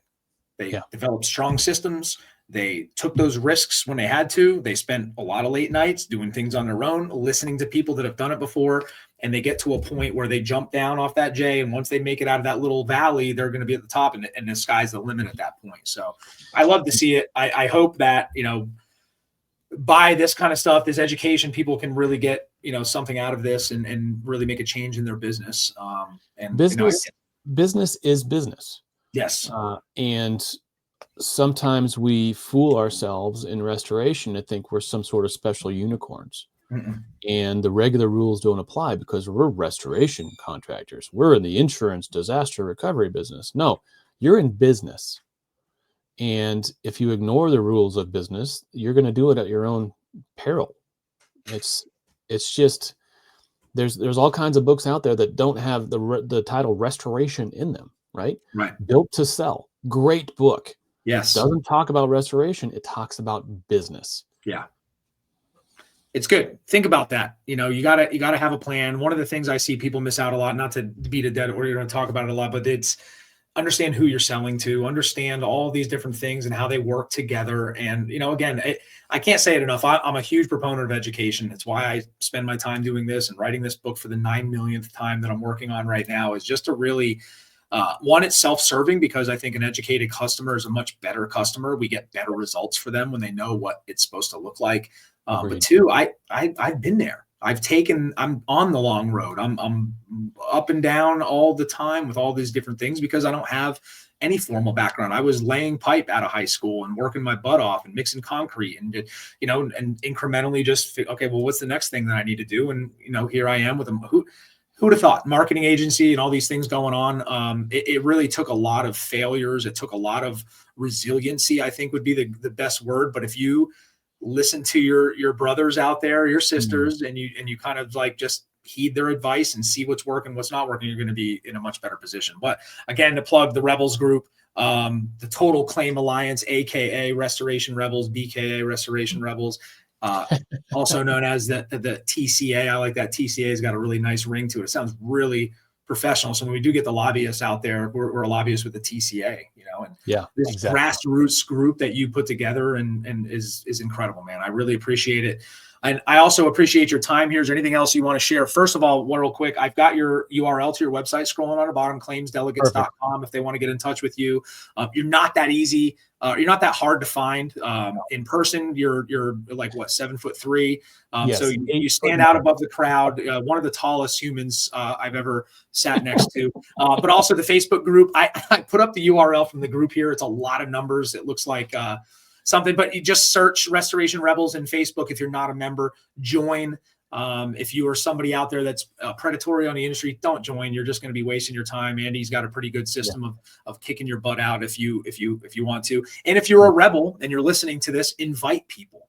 They developed strong systems. They took those risks when they had to. They spent a lot of late nights doing things on their own, listening to people that have done it before. And they get to a point where they jump down off that J. And once they make it out of that little valley, they're going to be at the top, and the sky's the limit at that point. So I love to see it. I hope that, by this kind of stuff, this education, people can really get, something out of this and really make a change in their business. And business is business. Yes. And sometimes we fool ourselves in restoration to think we're some sort of special unicorns. And the regular rules don't apply because we're restoration contractors. We're in the insurance disaster recovery business. No, you're in business. And if you ignore the rules of business, you're going to do it at your own peril. It's just, there's all kinds of books out there that don't have the title restoration in them, right? Right. Built to Sell. Great book. Yes. Doesn't talk about restoration. It talks about business. Yeah. It's good. Think about that. You gotta have a plan. One of the things I see people miss out a lot, not to beat a dead, or you're going to talk about it a lot, but it's understand who you're selling to, understand all these different things and how they work together. And, again, I can't say it enough. I'm a huge proponent of education. It's why I spend my time doing this and writing this book for the 9 millionth time that I'm working on right now, is just to really, one, it's self-serving, because I think an educated customer is a much better customer. We get better results for them when they know what it's supposed to look like. But two, I've been there. I'm on the long road. I'm up and down all the time with all these different things because I don't have any formal background. I was laying pipe out of high school and working my butt off and mixing concrete and, and incrementally just, okay, well, what's the next thing that I need to do? And, here I am with them. Who'd have thought, marketing agency and all these things going on. It really took a lot of failures. It took a lot of resiliency, I think would be the best word. But if you listen to your brothers out there, your sisters, and you kind of like just heed their advice and see what's working, what's not working. You're going to be in a much better position. But again, to plug the Rebels group, the Total Claim Alliance, aka Restoration Rebels, BKA Restoration Rebels, also known as the TCA. I like that. TCA has got a really nice ring to it. It sounds really professional. So when we do get the lobbyists out there, we're a lobbyist with the TCA, and this grassroots group that you put together and is incredible, man. I really appreciate it. And I also appreciate your time here. Is there anything else you want to share? First of all, real quick, I've got your URL to your website scrolling on the bottom, claimsdelegates.com, if they want to get in touch with you. You're not that easy. You're not that hard to find in person. You're like what, 7'3". Yes. So you stand out above the crowd. One of the tallest humans I've ever sat next to. But also the Facebook group. I put up the URL from the group here. It's a lot of numbers. It looks like something, but you just search Restoration Rebels in Facebook. If you're not a member, join. If you are somebody out there that's predatory on the industry, don't join. You're just going to be wasting your time. Andy's got a pretty good system of kicking your butt out if you want to. And if you're a rebel and you're listening to this, invite people.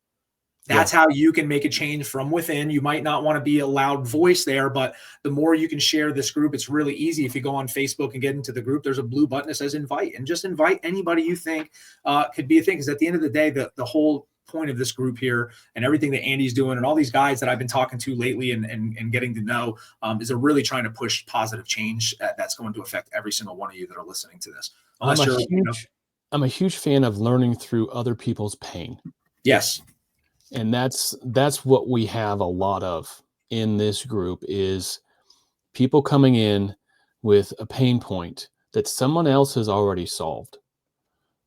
That's how you can make a change from within. You might not want to be a loud voice there, but the more you can share this group, it's really easy. If you go on Facebook and get into the group, there's a blue button that says invite, and just invite anybody you think could be a thing. Because at the end of the day, the whole point of this group here and everything that Andy's doing and all these guys that I've been talking to lately and getting to know is they're really trying to push positive change that's going to affect every single one of you that are listening to this. I'm a huge fan of learning through other people's pain. Yes. And that's what we have a lot of in this group is people coming in with a pain point that someone else has already solved.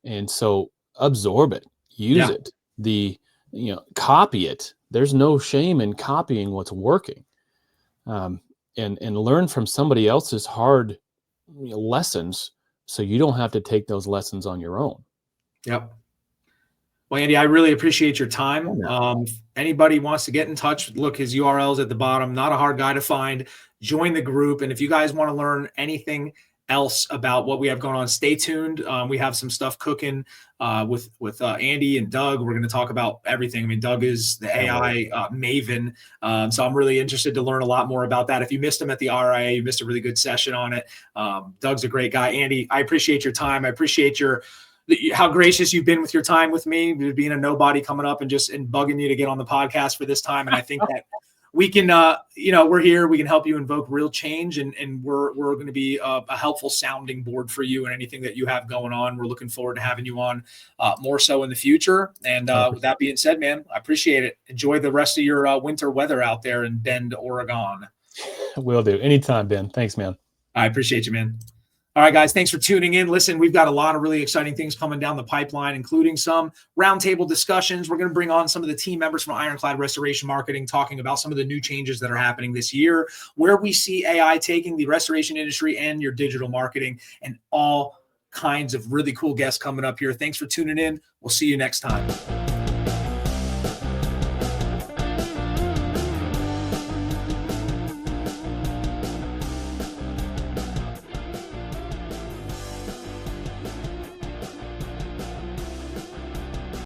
And so absorb it, use it, copy it. There's no shame in copying what's working, and learn from somebody else's hard lessons so you don't have to take those lessons on your own. Yep. Well, Andy, I really appreciate your time. If anybody wants to get in touch, look, his URL is at the bottom. Not a hard guy to find. Join the group. And if you guys want to learn anything else about what we have going on, stay tuned. We have some stuff cooking with Andy and Doug. We're going to talk about everything. I mean, Doug is the AI maven. So I'm really interested to learn a lot more about that. If you missed him at the RIA, you missed a really good session on it. Doug's a great guy. Andy, I appreciate your time. I appreciate how gracious you've been with your time with me, being a nobody coming up and bugging you to get on the podcast for this time. And I think that we can, we're here, we can help you invoke real change, and we're going to be a helpful sounding board for you and anything that you have going on. We're looking forward to having you on more so in the future. And with that being said, man, I appreciate it. Enjoy the rest of your winter weather out there in Bend, Oregon. Will do. Anytime, Ben. Thanks, man. I appreciate you, man. All right, guys, thanks for tuning in. Listen, we've got a lot of really exciting things coming down the pipeline, including some roundtable discussions. We're going to bring on some of the team members from Ironclad Restoration Marketing, talking about some of the new changes that are happening this year, where we see AI taking the restoration industry and your digital marketing, and all kinds of really cool guests coming up here. Thanks for tuning in. We'll see you next time.